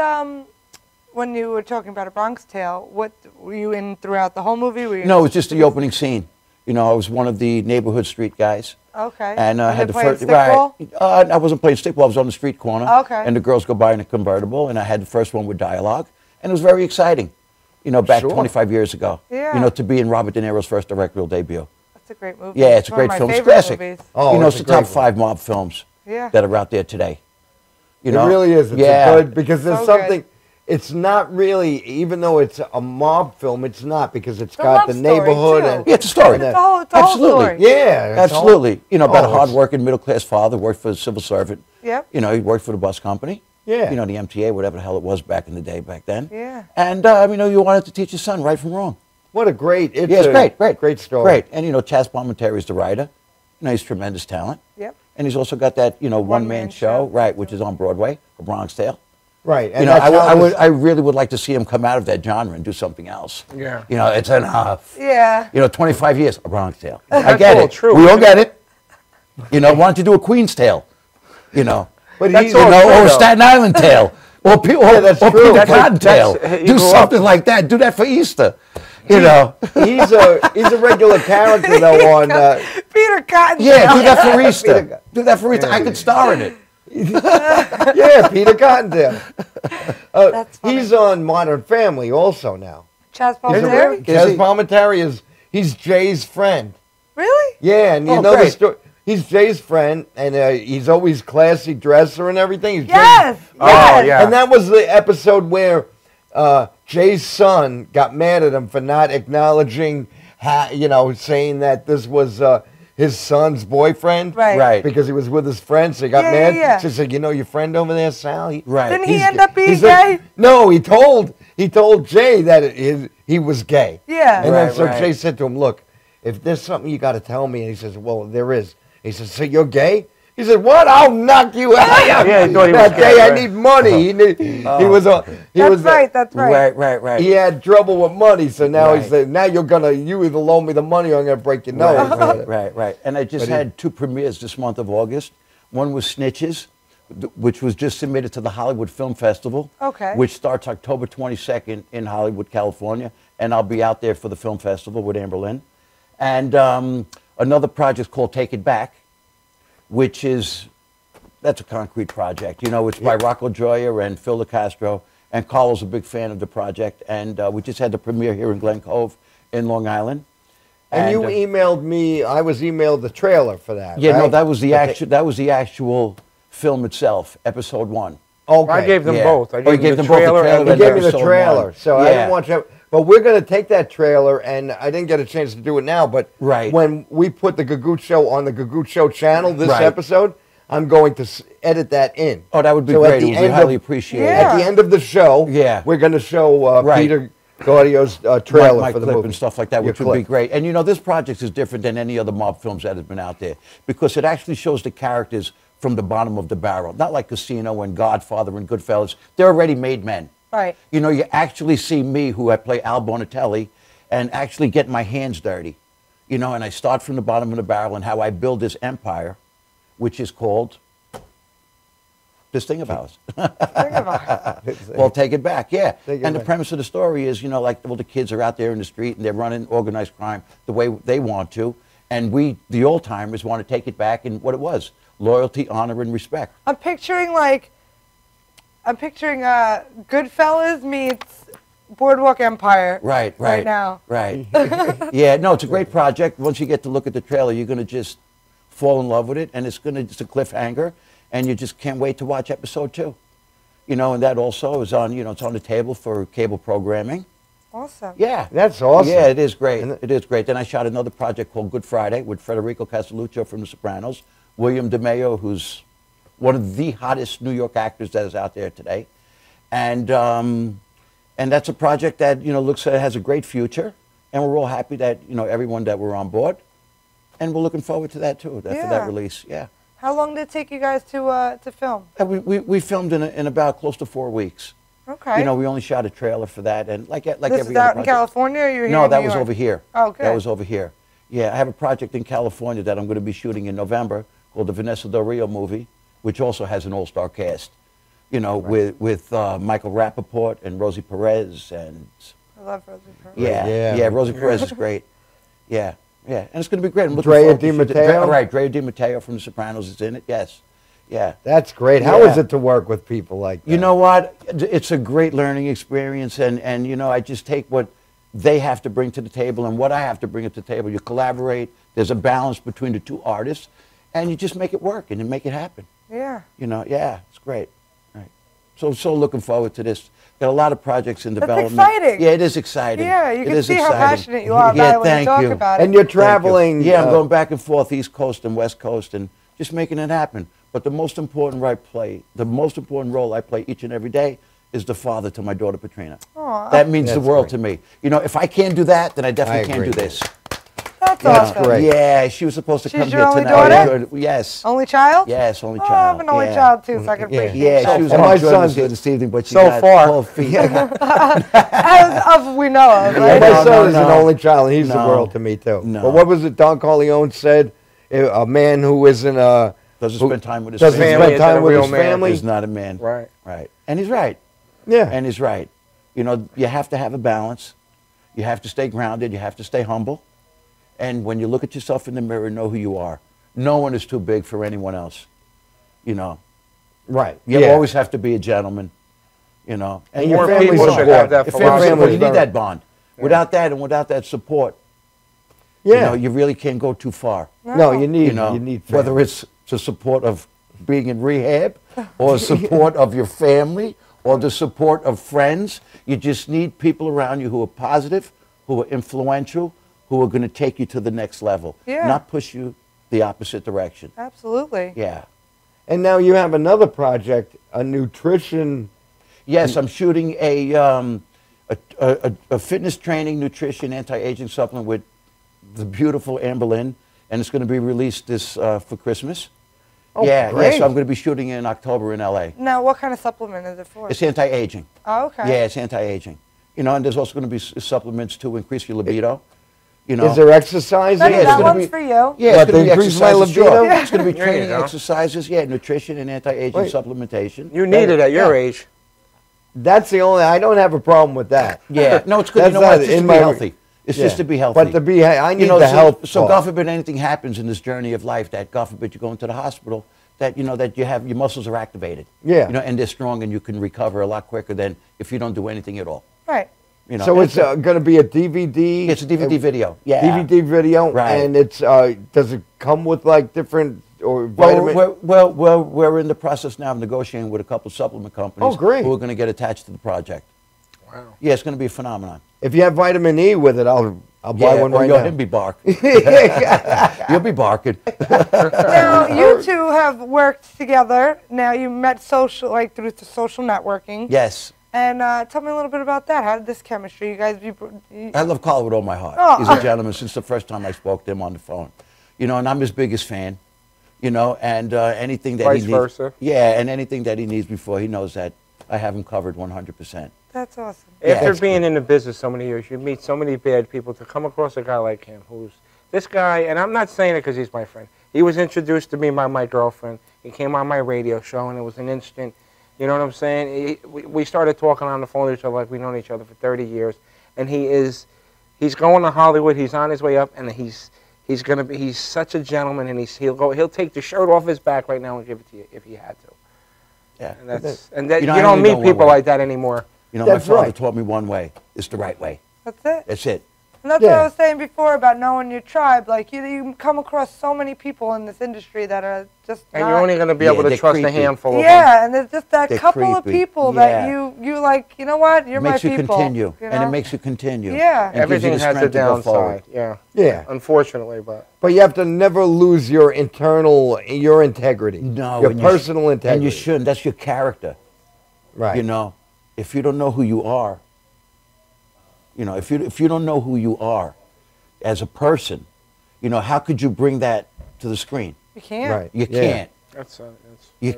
when you were talking about A Bronx Tale, what, were you in throughout the whole movie? Were you No, it was just the opening scene. I was one of the neighborhood street guys. Okay. And I had the first stickball? Right. I wasn't playing stickball. I was on the street corner. Okay. And the girls go by in a convertible, and I had the first one with dialogue, and it was very exciting. Back 25 years ago. Yeah. To be in Robert De Niro's first directorial debut. That's a great movie. Yeah, it's a great film. It's classic. Movies. Oh, it's the top 5 mob films Yeah. that are out there today. It really is. It's a good, because there's So something. good. It's not really, even though it's a mob film, it's not, because it's a got love the story, neighborhood. too. And Yeah, it's a story. It's a whole story. Yeah. it's Absolutely. all- About a Oh, hard-working, middle-class father, worked for a civil servant. Yep. He worked for the bus company. Yeah. The MTA, whatever the hell it was back in the day back then. Yeah. And, you wanted to teach your son right from wrong. What a great, It's great story. Great. And, Chaz Palminteri is the writer. He's tremendous talent. Yep. And he's also got that, one-man show, right, which is on Broadway, A Bronx Tale. Right. And I really would like to see him come out of that genre and do something else. Yeah. It's enough. Yeah. 25 years, A Bronx Tale. I That's get all it. true. We all get it. Why don't you do a Queen's Tale? But That's he's, all true, or a though. Staten Island Tale. Or Peter Cottontail. He Do grew something up- like that. Do that for Easter. he's a regular character though on. Peter Cotton. Yeah, do that for Easter. Do that for Easter. I could star in it. Yeah, Peter Cottontail. That's funny. He's on Modern Family also now. Chaz Palminteri? Chaz Palminteri he's Jay's friend. Really? Yeah, and you know the story. He's Jay's friend, and he's always classy dresser and everything. He's Yes. Jay's, Oh, yeah. And that was the episode where Jay's son got mad at him for not acknowledging, saying that this was his son's boyfriend. Right. Because he was with his friend, so he got Yeah, mad. yeah. She said, your friend over there, Sal? Didn't he end up being gay? No, he told Jay that he was gay. Yeah. And then so Right. Jay said to him, look, if there's something you got to tell me. And he says, well, there is. He says, so you're gay? He said, what? I'll knock you out. Yeah, he thought he Not was gay. gay, I right. need money. That's right. Right. He had trouble with money, so now he Right. said, now you either loan me the money or I'm going to break your nose. Right. And I just But had 2 premieres this month of August. One was Snitches, which was just submitted to the Hollywood Film Festival. Okay. Which starts October 22nd in Hollywood, California. And I'll be out there for the film festival with Amber Lynn. And another project called Take It Back, which that's a concrete project. It's by Rocco Gioia and Phil DeCastro. And Carlo's a big fan of the project. And we just had the premiere here in Glen Cove in Long Island. And you emailed me, I was emailed the trailer for that, Yeah, right? no, that was the actual film itself, episode 1. Okay. I gave them yeah. both. I Oh, you gave gave them them the both the trailer. trailer and You and gave me the episode trailer, 1. so I Yeah. didn't watch it. But we're going to take that trailer, and I didn't get a chance to do it now, but Right. when we put the Gagootz Show on the Gagootz Show channel, this Right. episode, I'm going to edit that in. Oh, that would be So at great. the It would be end highly of- appreciated. Yeah. At the end of the show, Yeah. we're going to show Right. Gaudio's my trailer for the clip movie. and stuff like that, Your which would be clip. great. And you know, this project is different than any other mob films that has been out there because it actually shows the characters from the bottom of the barrel. Not like Casino and Godfather and Goodfellas. They're already made men. Right. You know, you actually see me, who I play Al Bonatelli, and actually get my hands dirty. You know, and I start from the bottom of the barrel and how I build this empire, which is called this thing of ours. Well, take it back, yeah. And the premise of the story is, you know, like all the kids are out there in the street and they're running organized crime the way they want to, and we, the old timers, want to take it back in what it was: loyalty, honor, and respect. I'm picturing Goodfellas meets Boardwalk Empire. Right now. Right. Yeah, no, it's a great project. Once you get to look at the trailer, you're going to just fall in love with it, and it's a cliffhanger, and you just can't wait to watch episode 2. You know, and that also is on, you know, it's on the table for cable programming. Awesome. Yeah. That's awesome. Yeah, it is great. It is great. Then I shot another project called Good Friday with Federico Castelluccio from The Sopranos, William DeMeo, who's one of the hottest New York actors that is out there today. And that's a project that, you know, looks like it has a great future. And we're all happy that, you know, everyone that we're on board. And we're looking forward to that, too, for that release. Yeah. How long did it take you guys to film? We filmed in about close to 4 weeks. Okay. You know, we only shot a trailer for that. And like this every is other out in project. California, or you're here No, in that New was York? over here. Oh, good. That was over here. Yeah, I have a project in California that I'm going to be shooting in November called the Vanessa Del Rio movie, which also has an all-star cast. You know, with Michael Rappaport and Rosie Perez and... I love Rosie Perez. Yeah, Rosie Perez is great. Yeah, and it's going to be great. Drea Di Matteo? Right, Drea Di Matteo from The Sopranos is in it, yes. Yeah. That's great. How is it to work with people like that? You know what? It's a great learning experience, and you know, I just take what they have to bring to the table and what I have to bring to the table. You collaborate. There's a balance between the two artists, and you just make it work and you make it happen. Yeah. You know, yeah, it's great. Right. So looking forward to this. Got a lot of projects in development. That's exciting. Yeah, it is exciting. Yeah, you It can is see how exciting. passionate you are about it when you talk about it. And you're Thank you. traveling. Yeah, I'm going back and forth, East Coast and West Coast, and just making it happen. But the most important role I play each and every day is the father to my daughter Petrina. Aw. That means the That's world great. to me. You know, if I can't do that, then I definitely can't do this. That's awesome. great. Yeah, she was supposed to She's come your here only tonight. daughter? Yes. Only child? Yes, only Oh, I child. have an only yeah. child too, so I can appreciate Yeah, it. she was And my my son's son's here this evening, but she so got far. 12 feet. As we know of, Yeah, right? my No, son is an no. only child, and he's the No. world to me, too. No. But what was it Don Corleone said? A man who isn't doesn't spend time with his doesn't family. spend time with his family is not a man. Right. Right. And he's right. Yeah. And he's right. You know, you have to have a balance. You have to stay grounded. You have to stay humble. And when you look at yourself in the mirror, know who you are. No one is too big for anyone else. You know. Right. You Yeah. always have to be a gentleman. You know. And your More family's people should have that If philosophy. everybody, you very- need that bond. Without that and without that support, Yeah. you know, you really can't go too far. No, you need whether family. it's the support of being in rehab or support of your family or the support of friends. You just need people around you who are positive, who are influential, who are going to take you to the next level, Yeah. not push you the opposite direction. Absolutely. Yeah. And now you have another project, a nutrition. Yes, I'm shooting a fitness training, nutrition, anti-aging supplement with the beautiful Amber Lynn, and it's going to be released this for Christmas. Oh, yeah, great. so I'm going to be shooting in October in LA. Now, what kind of supplement is it for? It's anti-aging. Oh, okay. Yeah, it's anti-aging. You know, and there's also going to be supplements to increase your libido. You know. Is there exercising? That, Yeah, it's that gonna one's be- for you. Yeah, What, it's going to to be increase my exercises. libido? Sure. Yeah. It's going to be There you training go. exercises. Yeah, nutrition and anti-aging Wait. supplementation. You need it at your age. That's the only. I don't have a problem with that. Yeah, no, it's good. That's You know what? not It's just in to my- be healthy. It's just Yeah. to be healthy. But to be, I need You know, the so, health. So part. God forbid anything happens in this journey of life that God forbid you go into the hospital, that you know that you have your muscles are activated. Yeah. You know, and they're strong, and you can recover a lot quicker than if you don't do anything at all. Right. You know. So it's going to be a DVD. It's a DVD video. Yeah. DVD video, Right. and it's does it come with like different or vitamin? Well, we're in the process now of negotiating with a couple of supplement companies. Oh, great. Who are going to get attached to the project. Wow. Yeah, it's going to be a phenomenon. If you have vitamin E with it, I'll buy one right you'll now. be barking. You'll be barking. Now, you two have worked together. Now, you met through social networking. Yes. And tell me a little bit about that. How did this chemistry, you guys? I love Carlo with all my heart. Oh. He's a gentleman since the first time I spoke to him on the phone. You know, and I'm his biggest fan. You know, and anything that Vice he needs. versa. Yeah, and anything that he needs before, he knows that I have him covered 100%. That's awesome. After being in the business so many years, you meet so many bad people. To come across a guy like him, who's this guy, and I'm not saying it because he's my friend. He was introduced to me by my girlfriend. He came on my radio show, and it was an instant. You know what I'm saying? We started talking on the phone to each other like we've known each other for 30 years. And he's going to Hollywood. He's on his way up, and he's such a gentleman, and he'll take the shirt off his back right now and give it to you if he had to. Yeah. And you don't meet people like that anymore. You know, my father taught me one way. It's the right way. That's it. That's it. And that's what I was saying before about knowing your tribe. Like, you come across so many people in this industry that are just And you're only going to be able to trust a handful of them. Yeah, and there's just that couple of creepy. people that you like, you know what, you're my people. Makes you continue, you and know? it makes you continue. Yeah. And gives you Everything the has a strength to go forward. downside. Yeah. Yeah. Unfortunately, but. But you have to never lose your your integrity. No. Your and personal integrity. And you shouldn't. That's your character. Right. You know, if you don't know who you are, you know, if you don't know who you are as a person, you know, how could you bring that to the screen? You can't. Right. You can't. You That's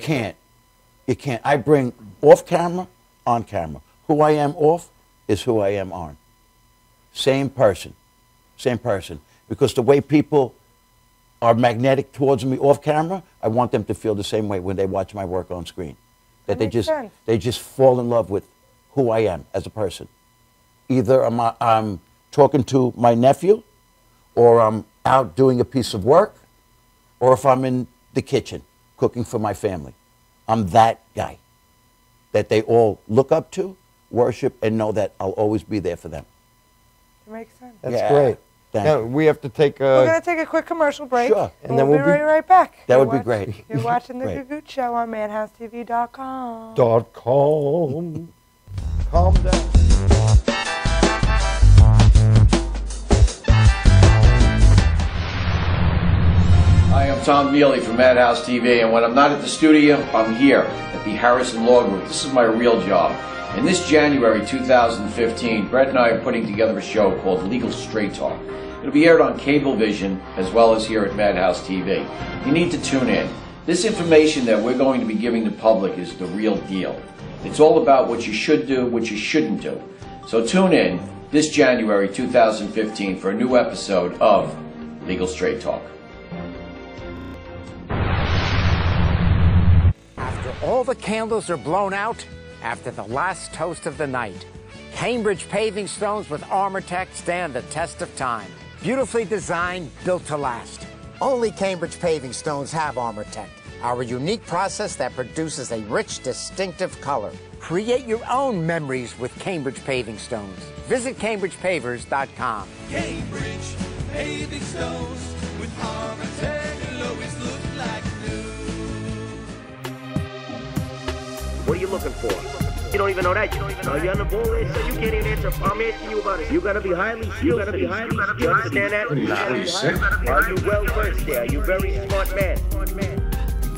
can't. You can't. I bring off camera, on camera. Who I am off is who I am on. Same person. Same person. Because the way people are magnetic towards me off camera, I want them to feel the same way when they watch my work on screen. That they just fall in love with who I am as a person. Either I'm talking to my nephew, or I'm out doing a piece of work, or if I'm in the kitchen cooking for my family. I'm that guy that they all look up to, worship, and know that I'll always be there for them. It makes sense. That's great. Now, we have to take We're going to take a quick commercial break. Sure. And then we'll be right back. That would be great. You're watching the Great. Gagootz Show on MadhouseTV.com. .com. Calm down. Hi, I'm Tom Mealy from Madhouse TV, and when I'm not at the studio, I'm here at the Harrison Law Group. This is my real job. And this January 2015, Brett and I are putting together a show called Legal Straight Talk. It'll be aired on Cablevision as well as here at Madhouse TV. You need to tune in. This information that we're going to be giving the public is the real deal. It's all about what you should do, what you shouldn't do. So tune in this January 2015 for a new episode of Legal Straight Talk. After all the candles are blown out, after the last toast of the night, Cambridge paving stones with Armortech stand the test of time. Beautifully designed, built to last. Only Cambridge paving stones have Armortech, our unique process that produces a rich, distinctive color. Create your own memories with Cambridge paving stones. Visit CambridgePavers.com. Cambridge paving stones with Armortech will always look like new. What are you looking for? You don't even know that. You on the ball list, so you can't even answer. I'm asking you about it. You gotta be highly skilled. You gotta be highly skilled. You understand that? Are you well versed there? Are you very smart man?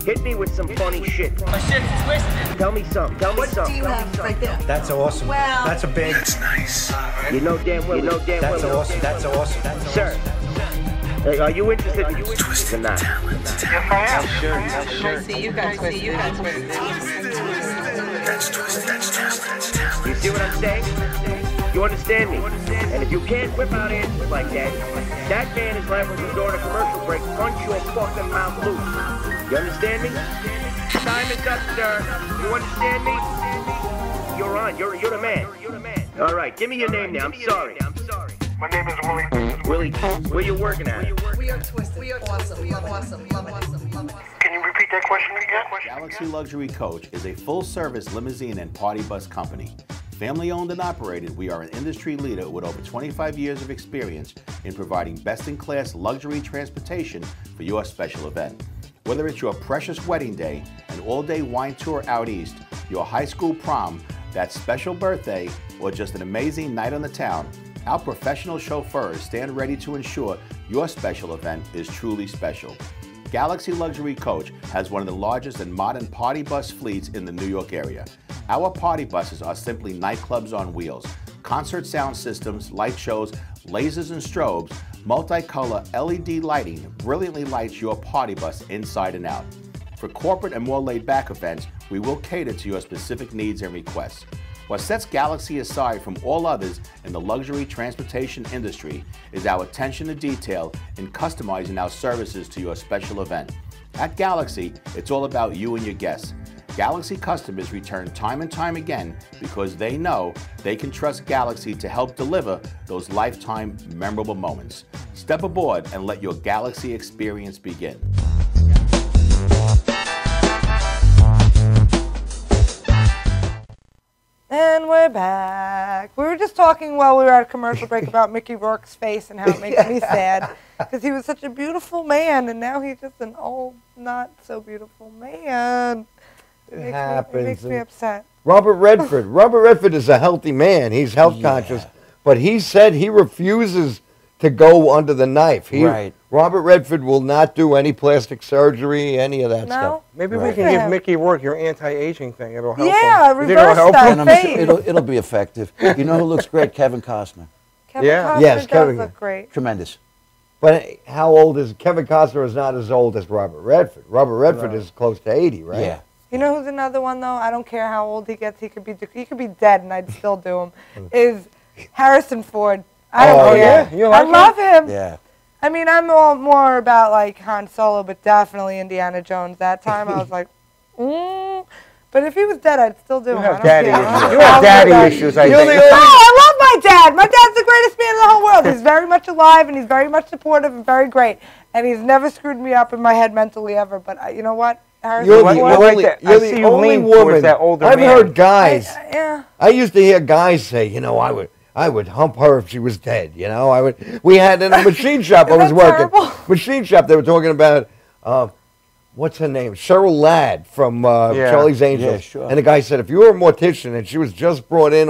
Hit me with some funny shit. My shit's twisted. Tell me something. What do you have right there? That's awesome. Well, that's a big. That's nice. You know damn well. That's awesome. That's awesome. That's Sir. Are you interested in twisted or not? Yes, I am. Sure. I see you guys. You see what I'm saying? You understand me? And if you can't whip out answers like that, that man is liable to during a commercial break punch your fucking mouth loose. You understand me? Time is up, sir. You understand me? You're on. You're the man. All right, give me your name now. I'm sorry. My name is Willie. Willie, where you working at? We are twisted. We are awesome. Awesome. Can you repeat that question again? Galaxy Luxury Coach is a full-service limousine and party bus company. Family-owned and operated, we are an industry leader with over 25 years of experience in providing best-in-class luxury transportation for your special event. Whether it's your precious wedding day, an all-day wine tour out east, your high school prom, that special birthday, or just an amazing night on the town, our professional chauffeurs stand ready to ensure your special event is truly special. Galaxy Luxury Coach has one of the largest and modern party bus fleets in the New York area. Our party buses are simply nightclubs on wheels. Concert sound systems, light shows, lasers and strobes, multicolor LED lighting brilliantly lights your party bus inside and out. For corporate and more laid-back events, we will cater to your specific needs and requests. What sets Galaxy aside from all others in the luxury transportation industry is our attention to detail in customizing our services to your special event. At Galaxy, it's all about you and your guests. Galaxy customers return time and time again because they know they can trust Galaxy to help deliver those lifetime memorable moments. Step aboard and let your Galaxy experience begin. And we're back. We were just talking while we were at a commercial break about Mickey Rourke's face and how it makes me sad because he was such a beautiful man and now he's just an old, not so beautiful man. It makes me upset. Robert Redford. Robert Redford is a healthy man. He's health conscious, but he said he refuses to go under the knife. Right. Robert Redford will not do any plastic surgery, any of that stuff. Maybe we can give Mickey Rourke your anti-aging thing. It'll help Yeah, him. reverse that face. It'll be effective. You know who looks great? Kevin Costner. Kevin Costner does look great. Tremendous. But how old is Kevin Costner? Is not as old as Robert Redford. Robert Redford is close to 80, right? Yeah. You know who's another one though? I don't care how old he gets. He could be dead, and I'd still do him. Is Harrison Ford? I don't care. Yeah? You like I love him. Yeah. I mean, I'm more about like Han Solo, but definitely Indiana Jones. That time I was like, But if he was dead, I'd still do him. You have daddy issues. You have daddy issues, I think. No, I love my dad. My dad's the greatest man in the whole world. He's very much alive, and he's very much supportive and very great. And he's never screwed me up in my head mentally ever. But you know what? You're the only woman. I've heard guys. I used to hear guys say, you know, I would hump her if she was dead. You know, we had in a machine shop I was working. Machine shop. They were talking about what's her name? Cheryl Ladd from Charlie's Angels. Yeah, sure. And the guy said, if you were a mortician and she was just brought in,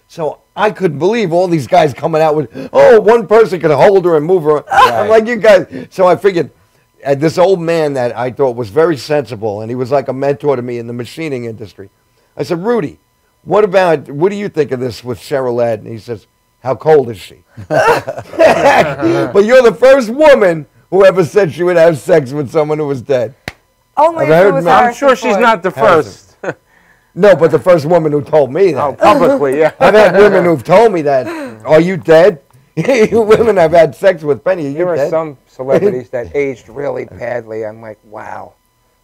so I couldn't believe all these guys coming out with, one person could hold her and move her. I'm like, you guys. So I figured. This old man that I thought was very sensible, and he was like a mentor to me in the machining industry. I said, Rudy, what do you think of this with Cheryl Ladd? And he says, how cold is she? But you're the first woman who ever said she would have sex with someone who was dead. Only if it was I'm sure she's not the first. No, but the first woman who told me that. Oh, publicly, yeah. I've had women who've told me that. Are you dead? You women I've had sex with, Penny, are you There dead? are some celebrities that aged really badly. I'm like, wow.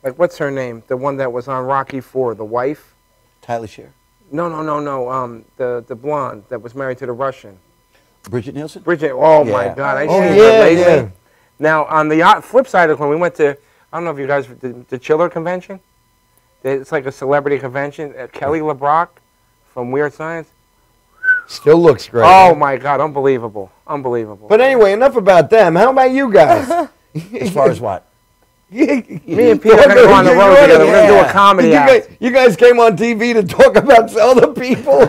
Like, what's her name? The one that was on Rocky IV, the wife? Tyler Shear? No. The blonde that was married to the Russian. Bridget Nielsen? Bridget, oh my God. I see her lately. Now, on the flip side of the coin, we went to, I don't know if you guys, the Chiller Convention. It's like a celebrity convention. Kelly LeBrock from Weird Science. Still looks great. Oh my God, unbelievable. Unbelievable. But anyway, enough about them. How about you guys? As far as what? Me and Pete are going to go on the road together. We're going to do a comedy act. You guys came on TV to talk about other people.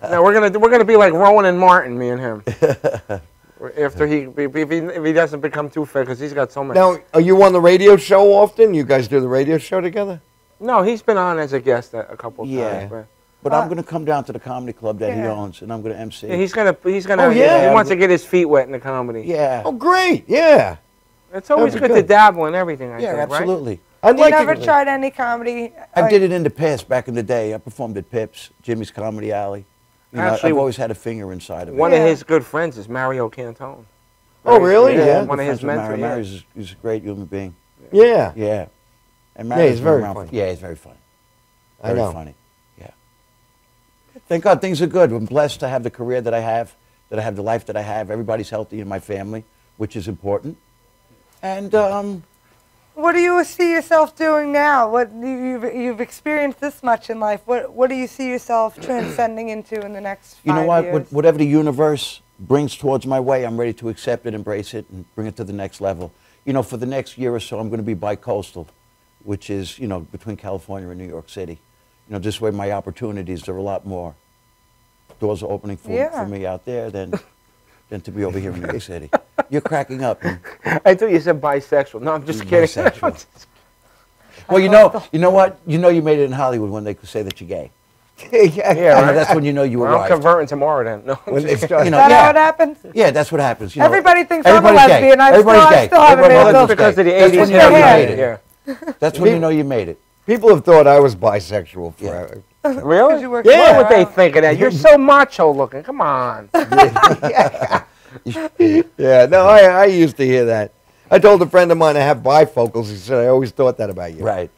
No, we're gonna be like Rowan and Martin, me and him. After if he doesn't become too fat, because he's got so much. Now, are you on the radio show often? You guys do the radio show together? No, he's been on as a guest a couple of times. But I'm going to come down to the comedy club that he owns, and I'm going to MC. Yeah, he's gonna. Oh, yeah? He wants to get his feet wet in the comedy. Yeah. Oh, great. Yeah. It's always good to dabble in everything. I think, absolutely. Right? You never tried any comedy? I did it in the past, back in the day. I performed at Pips, Jimmy's Comedy Alley. You know, Actually, I've always had a finger inside of it. One of his good friends is Mario Cantone. Oh, really? Yeah. One of his mentors. Mario's he's a great human being. Yeah. Yeah. And Yeah, he's very funny. Yeah, he's very funny. I know. Very funny. Yeah. Thank God things are good. I'm blessed to have the career that I have the life that I have. Everybody's healthy in my family, which is important. And what do you see yourself doing now? What you've experienced this much in life. What do you see yourself transcending into in the next 5 years? you know what? Whatever the universe brings towards my way, I'm ready to accept it, embrace it, and bring it to the next level. You know, for the next year or so, I'm going to be bi-coastal, which is, you know, between California and New York City. You know, this way my opportunities are a lot more. Doors are opening for me out there than to be over here in New York City. You're cracking up. I thought you said bisexual. No, I'm just kidding. Bisexual. Well, you know what? You know you made it in Hollywood when they say that you're gay. Yeah, right. That's when you know you I'm arrived. converting tomorrow then. No, When they Is start, that how it happens? Yeah, that's what happens. You know, Everybody thinks I'm a everybody's gay. lesbian. I Everybody's still haven't made Well, it. that's because of the That's 80s. when you know you Yeah. made it. That's when you know you made it. People have thought I was bisexual forever. Really? You work Why so would they hard. think of that? You're so macho looking. Come on. Yeah, no, I used to hear that. I told a friend of mine I have bifocals. He said, I always thought that about you. Right.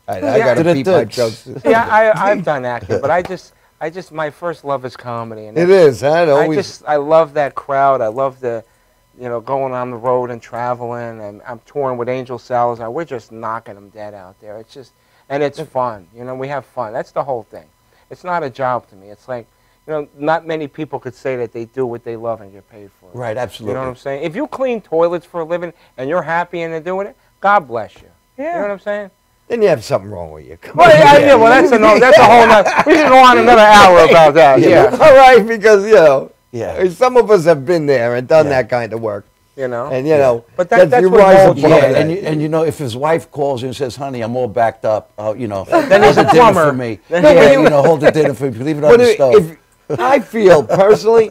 I got to beat my jokes. Yeah, I've done acting, but I just, my first love is comedy. And It is, huh? It always- I love that crowd. I love the, going on the road and traveling. And I'm touring with Angel Salazar. We're just knocking them dead out there. It's just, and it's fun. We have fun. That's the whole thing. It's not a job to me. It's like, not many people could say that they do what they love and get paid for it. Right, absolutely. You know what I'm saying? If you clean toilets for a living and you're happy and they're doing it, God bless you. Yeah. You know what I'm saying? Then you have something wrong with you. Come Well, on. yeah, well, that's a whole nother. We can go on another hour about that. Yeah. All right, because, Yeah. some of us have been there and done that kind of work. And, But that's you what rise molds you. above Yeah, that. and if his wife calls you and says, "Honey, I'm all backed up," Then he's hold a the dinner plumber. for me. Yeah, hold the dinner for me. Leave it on But the stove. I feel personally,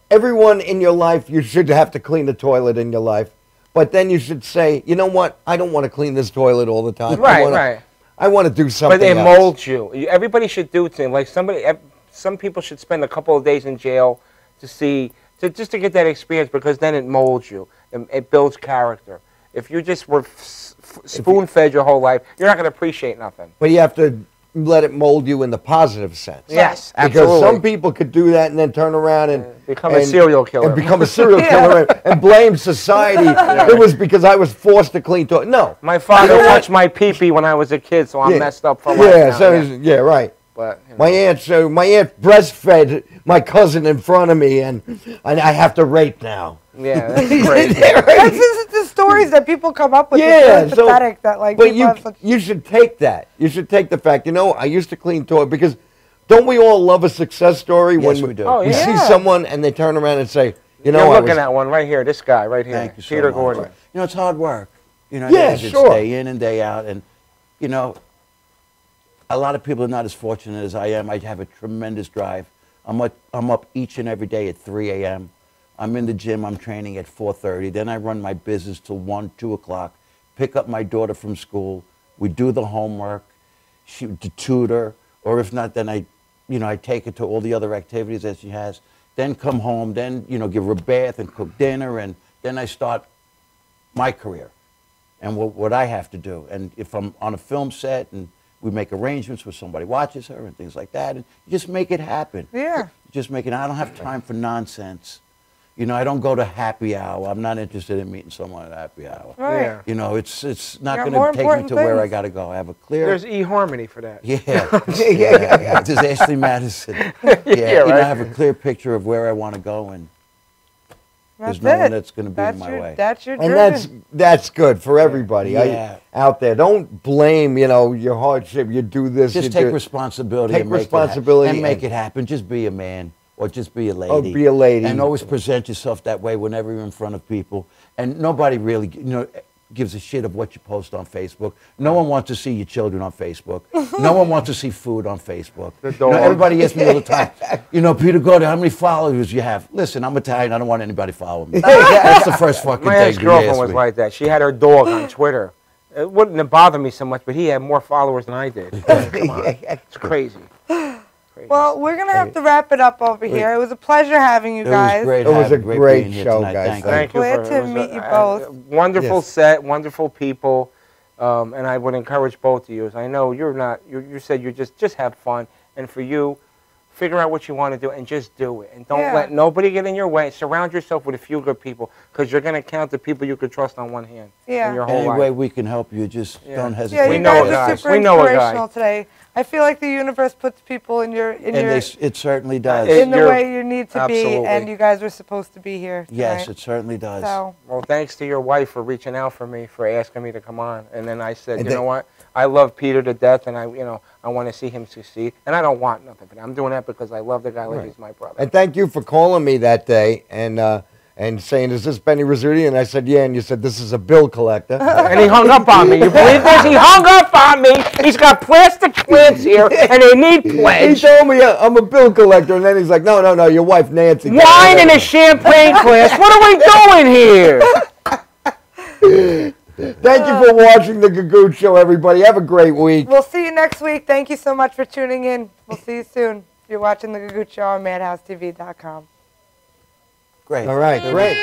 everyone in your life, you should have to clean the toilet in your life. But then you should say, you know what? I don't want to clean this toilet all the time. Right. I want to do something But it else. molds you. Everybody should do things. Like some people should spend a couple of days in jail just to get that experience, because then it molds you. It builds character. If you just were spoon-fed your whole life, you're not going to appreciate nothing. But you have to let it mold you in the positive sense. Yes, Because absolutely. some people could do that and then turn around and become a serial killer. And become a serial killer and blame society. It was because I was forced to clean toilet. No. My father touched my pee-pee when I was a kid, so I'm messed up for life now. Right. But my aunt breastfed my cousin in front of me, and I have to rape now. Yeah, that's crazy. That's just the stories that people come up with. Yeah, It's really pathetic that but people have such. you should take that. You should take the fact. I used to clean toilet because don't we all love a success story Yes, when we do. Oh, we see yeah. someone and they turn around and say, You're I looking was- at one right here. This guy right here, Thank you so Peter much. Gordon. It's hard work. Yeah, it's sure. day in and day out, and a lot of people are not as fortunate as I am. I have a tremendous drive. I'm up each and every day at 3 a.m. I'm in the gym. I'm training at 4:30. Then I run my business till 1, 2 o'clock. Pick up my daughter from school. We do the homework. She to tutor, or if not, then I take her to all the other activities that she has. Then come home. Then give her a bath and cook dinner, and then I start my career and what I have to do. And if I'm on a film set and we make arrangements where somebody watches her and things like that, and you just make it happen. Yeah. Just make it. I don't have time for nonsense. I don't go to happy hour. I'm not interested in meeting someone at happy hour. Right. Yeah. It's not Got going more to take me important to where I things. got to go. I have a clear. There's eHarmony for that. Yeah. There's Ashley Madison. Yeah, right. I have a clear picture of where I want to go, and That's there's no one it. that's going to be in my way. That's your And driven. that's good for everybody Yeah. out there. Don't blame your hardship. You do this. Just you take do- responsibility. Take and make responsibility and make and- it happen. Just be a man, or just be a lady. Or be a lady. And always present yourself that way whenever you're in front of people. And nobody really, gives a shit of what you post on Facebook. No one wants to see your children on Facebook. No one wants to see food on Facebook. The dog. Everybody asks me all the time, Peter Gaudio, how many followers you have? Listen, I'm Italian. I don't want anybody following me. That's the first fucking My thing. ex-girlfriend was like that. She had her dog on Twitter. It wouldn't have bothered me so much, but he had more followers than I did. Come on. It's crazy. Well, we're going to have to wrap it up over here. It was a pleasure having you guys. It was a great show, guys. Thank you. Glad to meet you both. Wonderful Yes. set, wonderful people, and I would encourage both of you. I know you're not. You said you just have fun, and for you, figure out what you want to do and just do it, and don't Yeah. let nobody get in your way. Surround yourself with a few good people, because you're going to count the people you could trust on one hand. Yeah. In your whole Any life. way we can help you, just don't Yeah, hesitate. you guys are super inspirational today. I feel like the universe puts people in your It certainly does. in the way you need to be, Absolutely. and you guys were supposed to be here Yes, tonight. it certainly does. So, Well, thanks to your wife for reaching out for me, for asking me to come on. And then I said, And you know what? I love Peter to death, and I want to see him succeed. And I don't want nothing for that. I'm doing that because I love the guy like Right. he's my brother. And thank you for calling me that day. And and saying, "Is this Benny Rizzuti?" And I said, "Yeah." And you said, "This is a bill collector." And he hung up on me. You believe this? He hung up on me. He's got plastic plants here, and they need pledge. He told me I'm a bill collector, and then he's like, "No, your wife Nancy." Wine in a champagne glass. What are we doing here? Thank you for watching the Gagootz Show, everybody. Have a great week. We'll see you next week. Thank you so much for tuning in. We'll see you soon. You're watching the Gagootz Show on MadhouseTV.com. Great. All right, great.